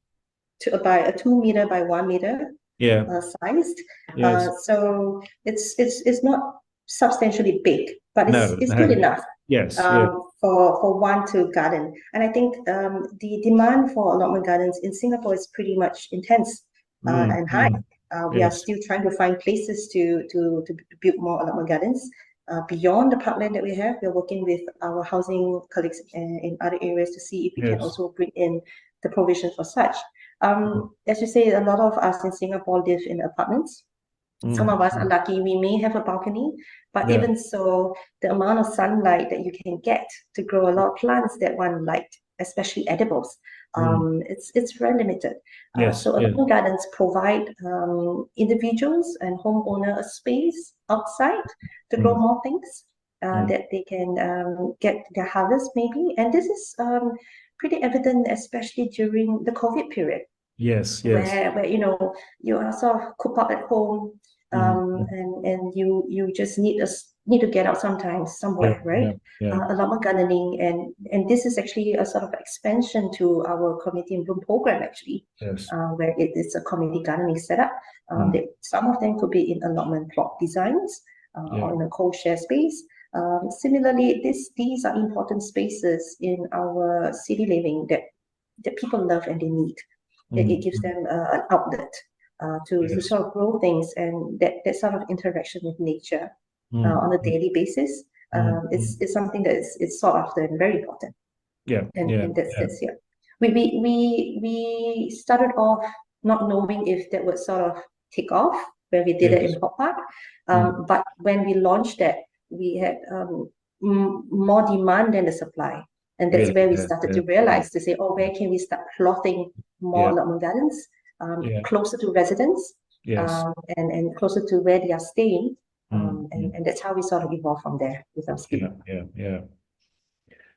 to about a 2 meter by 1 meter Yeah. sized. Yes. So it's not substantially big, but No. it's good No. enough Yes. Yeah. for one to garden. And I think the demand for allotment gardens in Singapore is pretty much intense and high. Mm. We are Yes. still trying to find places to build more allotment gardens. Beyond the parkland that we have, we're working with our housing colleagues in other areas to see if we can Yes. also bring in the provision for such. As you say, a lot of us in Singapore live in apartments. Some of us are Mm. lucky, we may have a balcony, but Yeah. even so, the amount of sunlight that you can get to grow a lot of plants that one liked, especially edibles, it's very limited. Yes. So Yeah. urban gardens provide individuals and homeowner a space outside to grow Mm. more things Mm. that they can get their harvest maybe. And this is pretty evident, especially during the COVID period Yes. Yes. where you are sort of cooped up at home, Mm. and you just need to get out sometimes Yeah. somewhere, right? Yeah. Yeah. A lot more gardening, and this is actually a sort of expansion to our community in bloom program actually, Yes. where it is a community gardening setup. Mm. Some of them could be in allotment plot designs Yeah. or in a co-share space. Similarly, these are important spaces in our city living that people love and they need. It gives Mm. them an outlet to Yes. sort of grow things, and that sort of interaction with nature on a Mm. daily basis is something that is sought after and very important. Yeah. Yeah. And that's Yeah. yeah. We started off not knowing if that would sort of take off when we did it in Yes. Hort Park, Mm. but when we launched that, we had more demand than the supply, and that's Really. where we Yeah. started Yeah. to realize to say, oh, where can we start plotting more Yeah. allotment gardens Yeah. closer to residents Yes. and closer to where they are staying, Mm. and that's how we sort of evolved from there with our Yeah. scheme. Yeah. Yeah.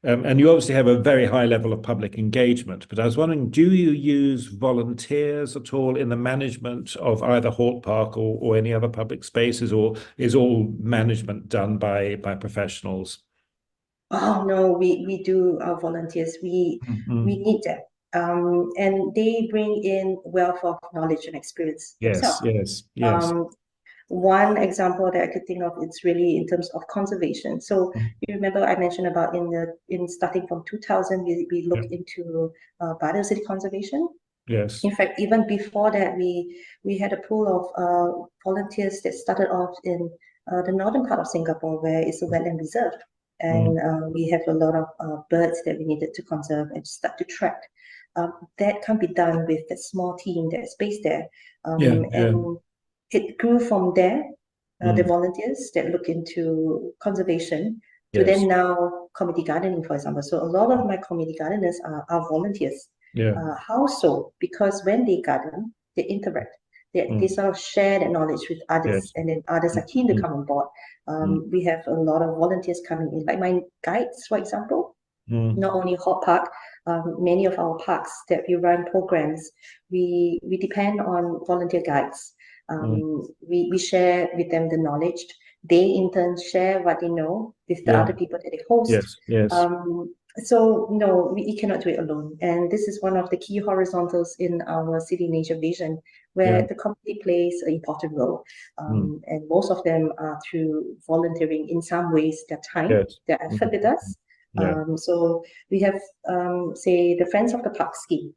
And you obviously have a very high level of public engagement, but I was wondering, do you use volunteers at all in the management of either Hort Park or any other public spaces, or is all management done by professionals? Oh no, we do our volunteers. We Mm. need them, and they bring in wealth of knowledge and experience Yes. themselves. Yes. Yes. Um, One example that I could think of is really in terms of conservation. So Mm. you remember I mentioned about in starting from 2000, we Yeah. looked into biodiversity conservation. Yes. In fact, even before that, we had a pool of volunteers that started off in the northern part of Singapore, where it's a wetland reserve, Mm. and we have a lot of birds that we needed to conserve and start to track. That can be done with that small team that's based there, Yeah. Yeah. and it grew from there. The Mm. volunteers that look into conservation to then Yes. now community gardening, for example. So a lot of my community gardeners are volunteers. Yeah. How so? Because when they garden, they interact. They Mm. sort of share that knowledge with others, Yes. and then others are keen to Mm. come on board. Mm. We have a lot of volunteers coming in, like my guides, for example. Mm. Not only Hort Park, many of our parks that we run programs, we depend on volunteer guides. Mm. We share with them the knowledge. They in turn share what they know with the Yeah. other people that they host. Yes. Yes. So no, we cannot do it alone. And this is one of the key horizontals in our City Nature vision, Yeah. where the community plays an important role. Mm. And most of them are through volunteering in some ways, their time, Yes. their effort with us. Yeah. So we have, say, the Friends of the Park scheme,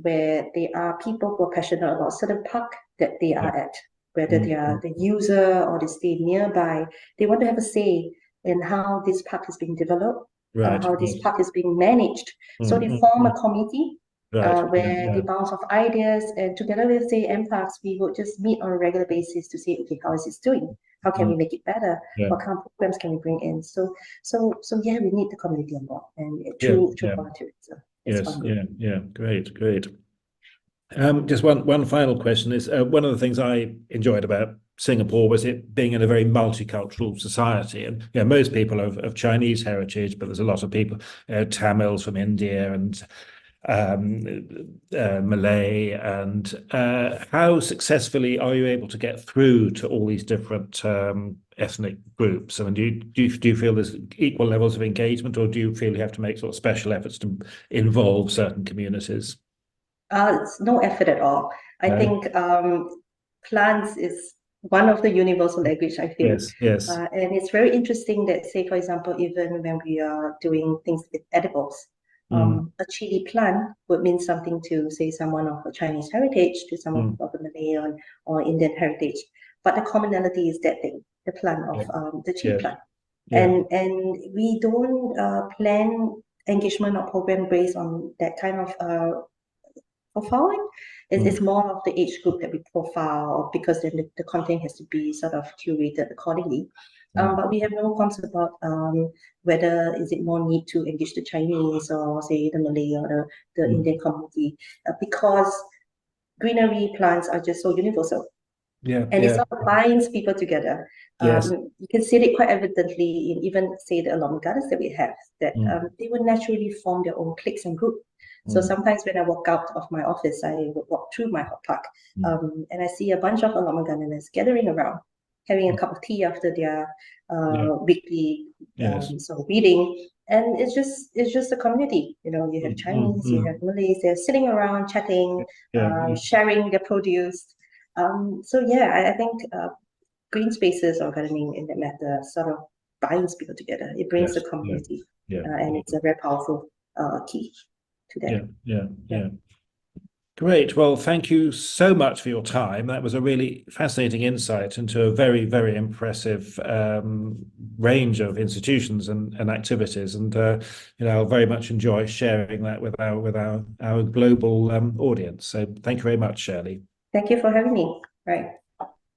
where they are people who are passionate about certain park that they Yeah. are at, whether Mm. they are the user or they stay nearby. They want to have a say in how this park is being developed, Right. how this Yes. park is being managed. So they Mm. form Mm. a committee Right. where the bounce of ideas, and together with, say, MParks, we would just meet on a regular basis to say, okay, how is it doing? How can we make it better? Yeah. What kind of programs can we bring in? So yeah, we need the community on board, and through volunteerism. It's Yes. fun group. Yeah. Great. Just one final question is one of the things I enjoyed about Singapore was it being in a very multicultural society, and most people of Chinese heritage, but there's a lot of people, Tamils from India and Malay, and how successfully are you able to get through to all these different ethnic groups? I mean, do you feel there's equal levels of engagement, or do you feel you have to make sort of special efforts to involve certain communities? It's no effort at all. I No? think plants is one of the universal language, I feel. Yes. And it's very interesting that, say, for example, even when we are doing things with edibles, a chili plant would mean something to, say, someone of a Chinese heritage, to someone of a Malay or Indian heritage. But the commonality is that thing, the plant of the chili Yes. plant. Yeah. And we don't plan engagement or program based on that kind of profiling. It's more of the age group that we profile, because then the content has to be sort of curated accordingly. But we have no concept about whether is it more need to engage the Chinese or, say, the Malay or the Indian community, because greenery plants are just so universal. And it sort of binds people together. Yes. You can see it quite evidently in even, say, the alumni gardens that we have, that they would naturally form their own cliques and groups. So sometimes when I walk out of my office, I would walk through my Hort Park, and I see a bunch of alumni gardeners gathering around, having a cup of tea after their weekly sort of reading. And it's just a community. You have Chinese, you have Malays, they're sitting around chatting, sharing their produce. So yeah, I think green spaces or gardening in that matter sort of binds people together. It brings a community, and it's a very powerful key to that. Yeah. Great. Well, thank you so much for your time. That was a really fascinating insight into a very, very impressive range of institutions and activities. And I'll very much enjoy sharing that with our global audience. So thank you very much, Shirley. Thank you for having me. Right.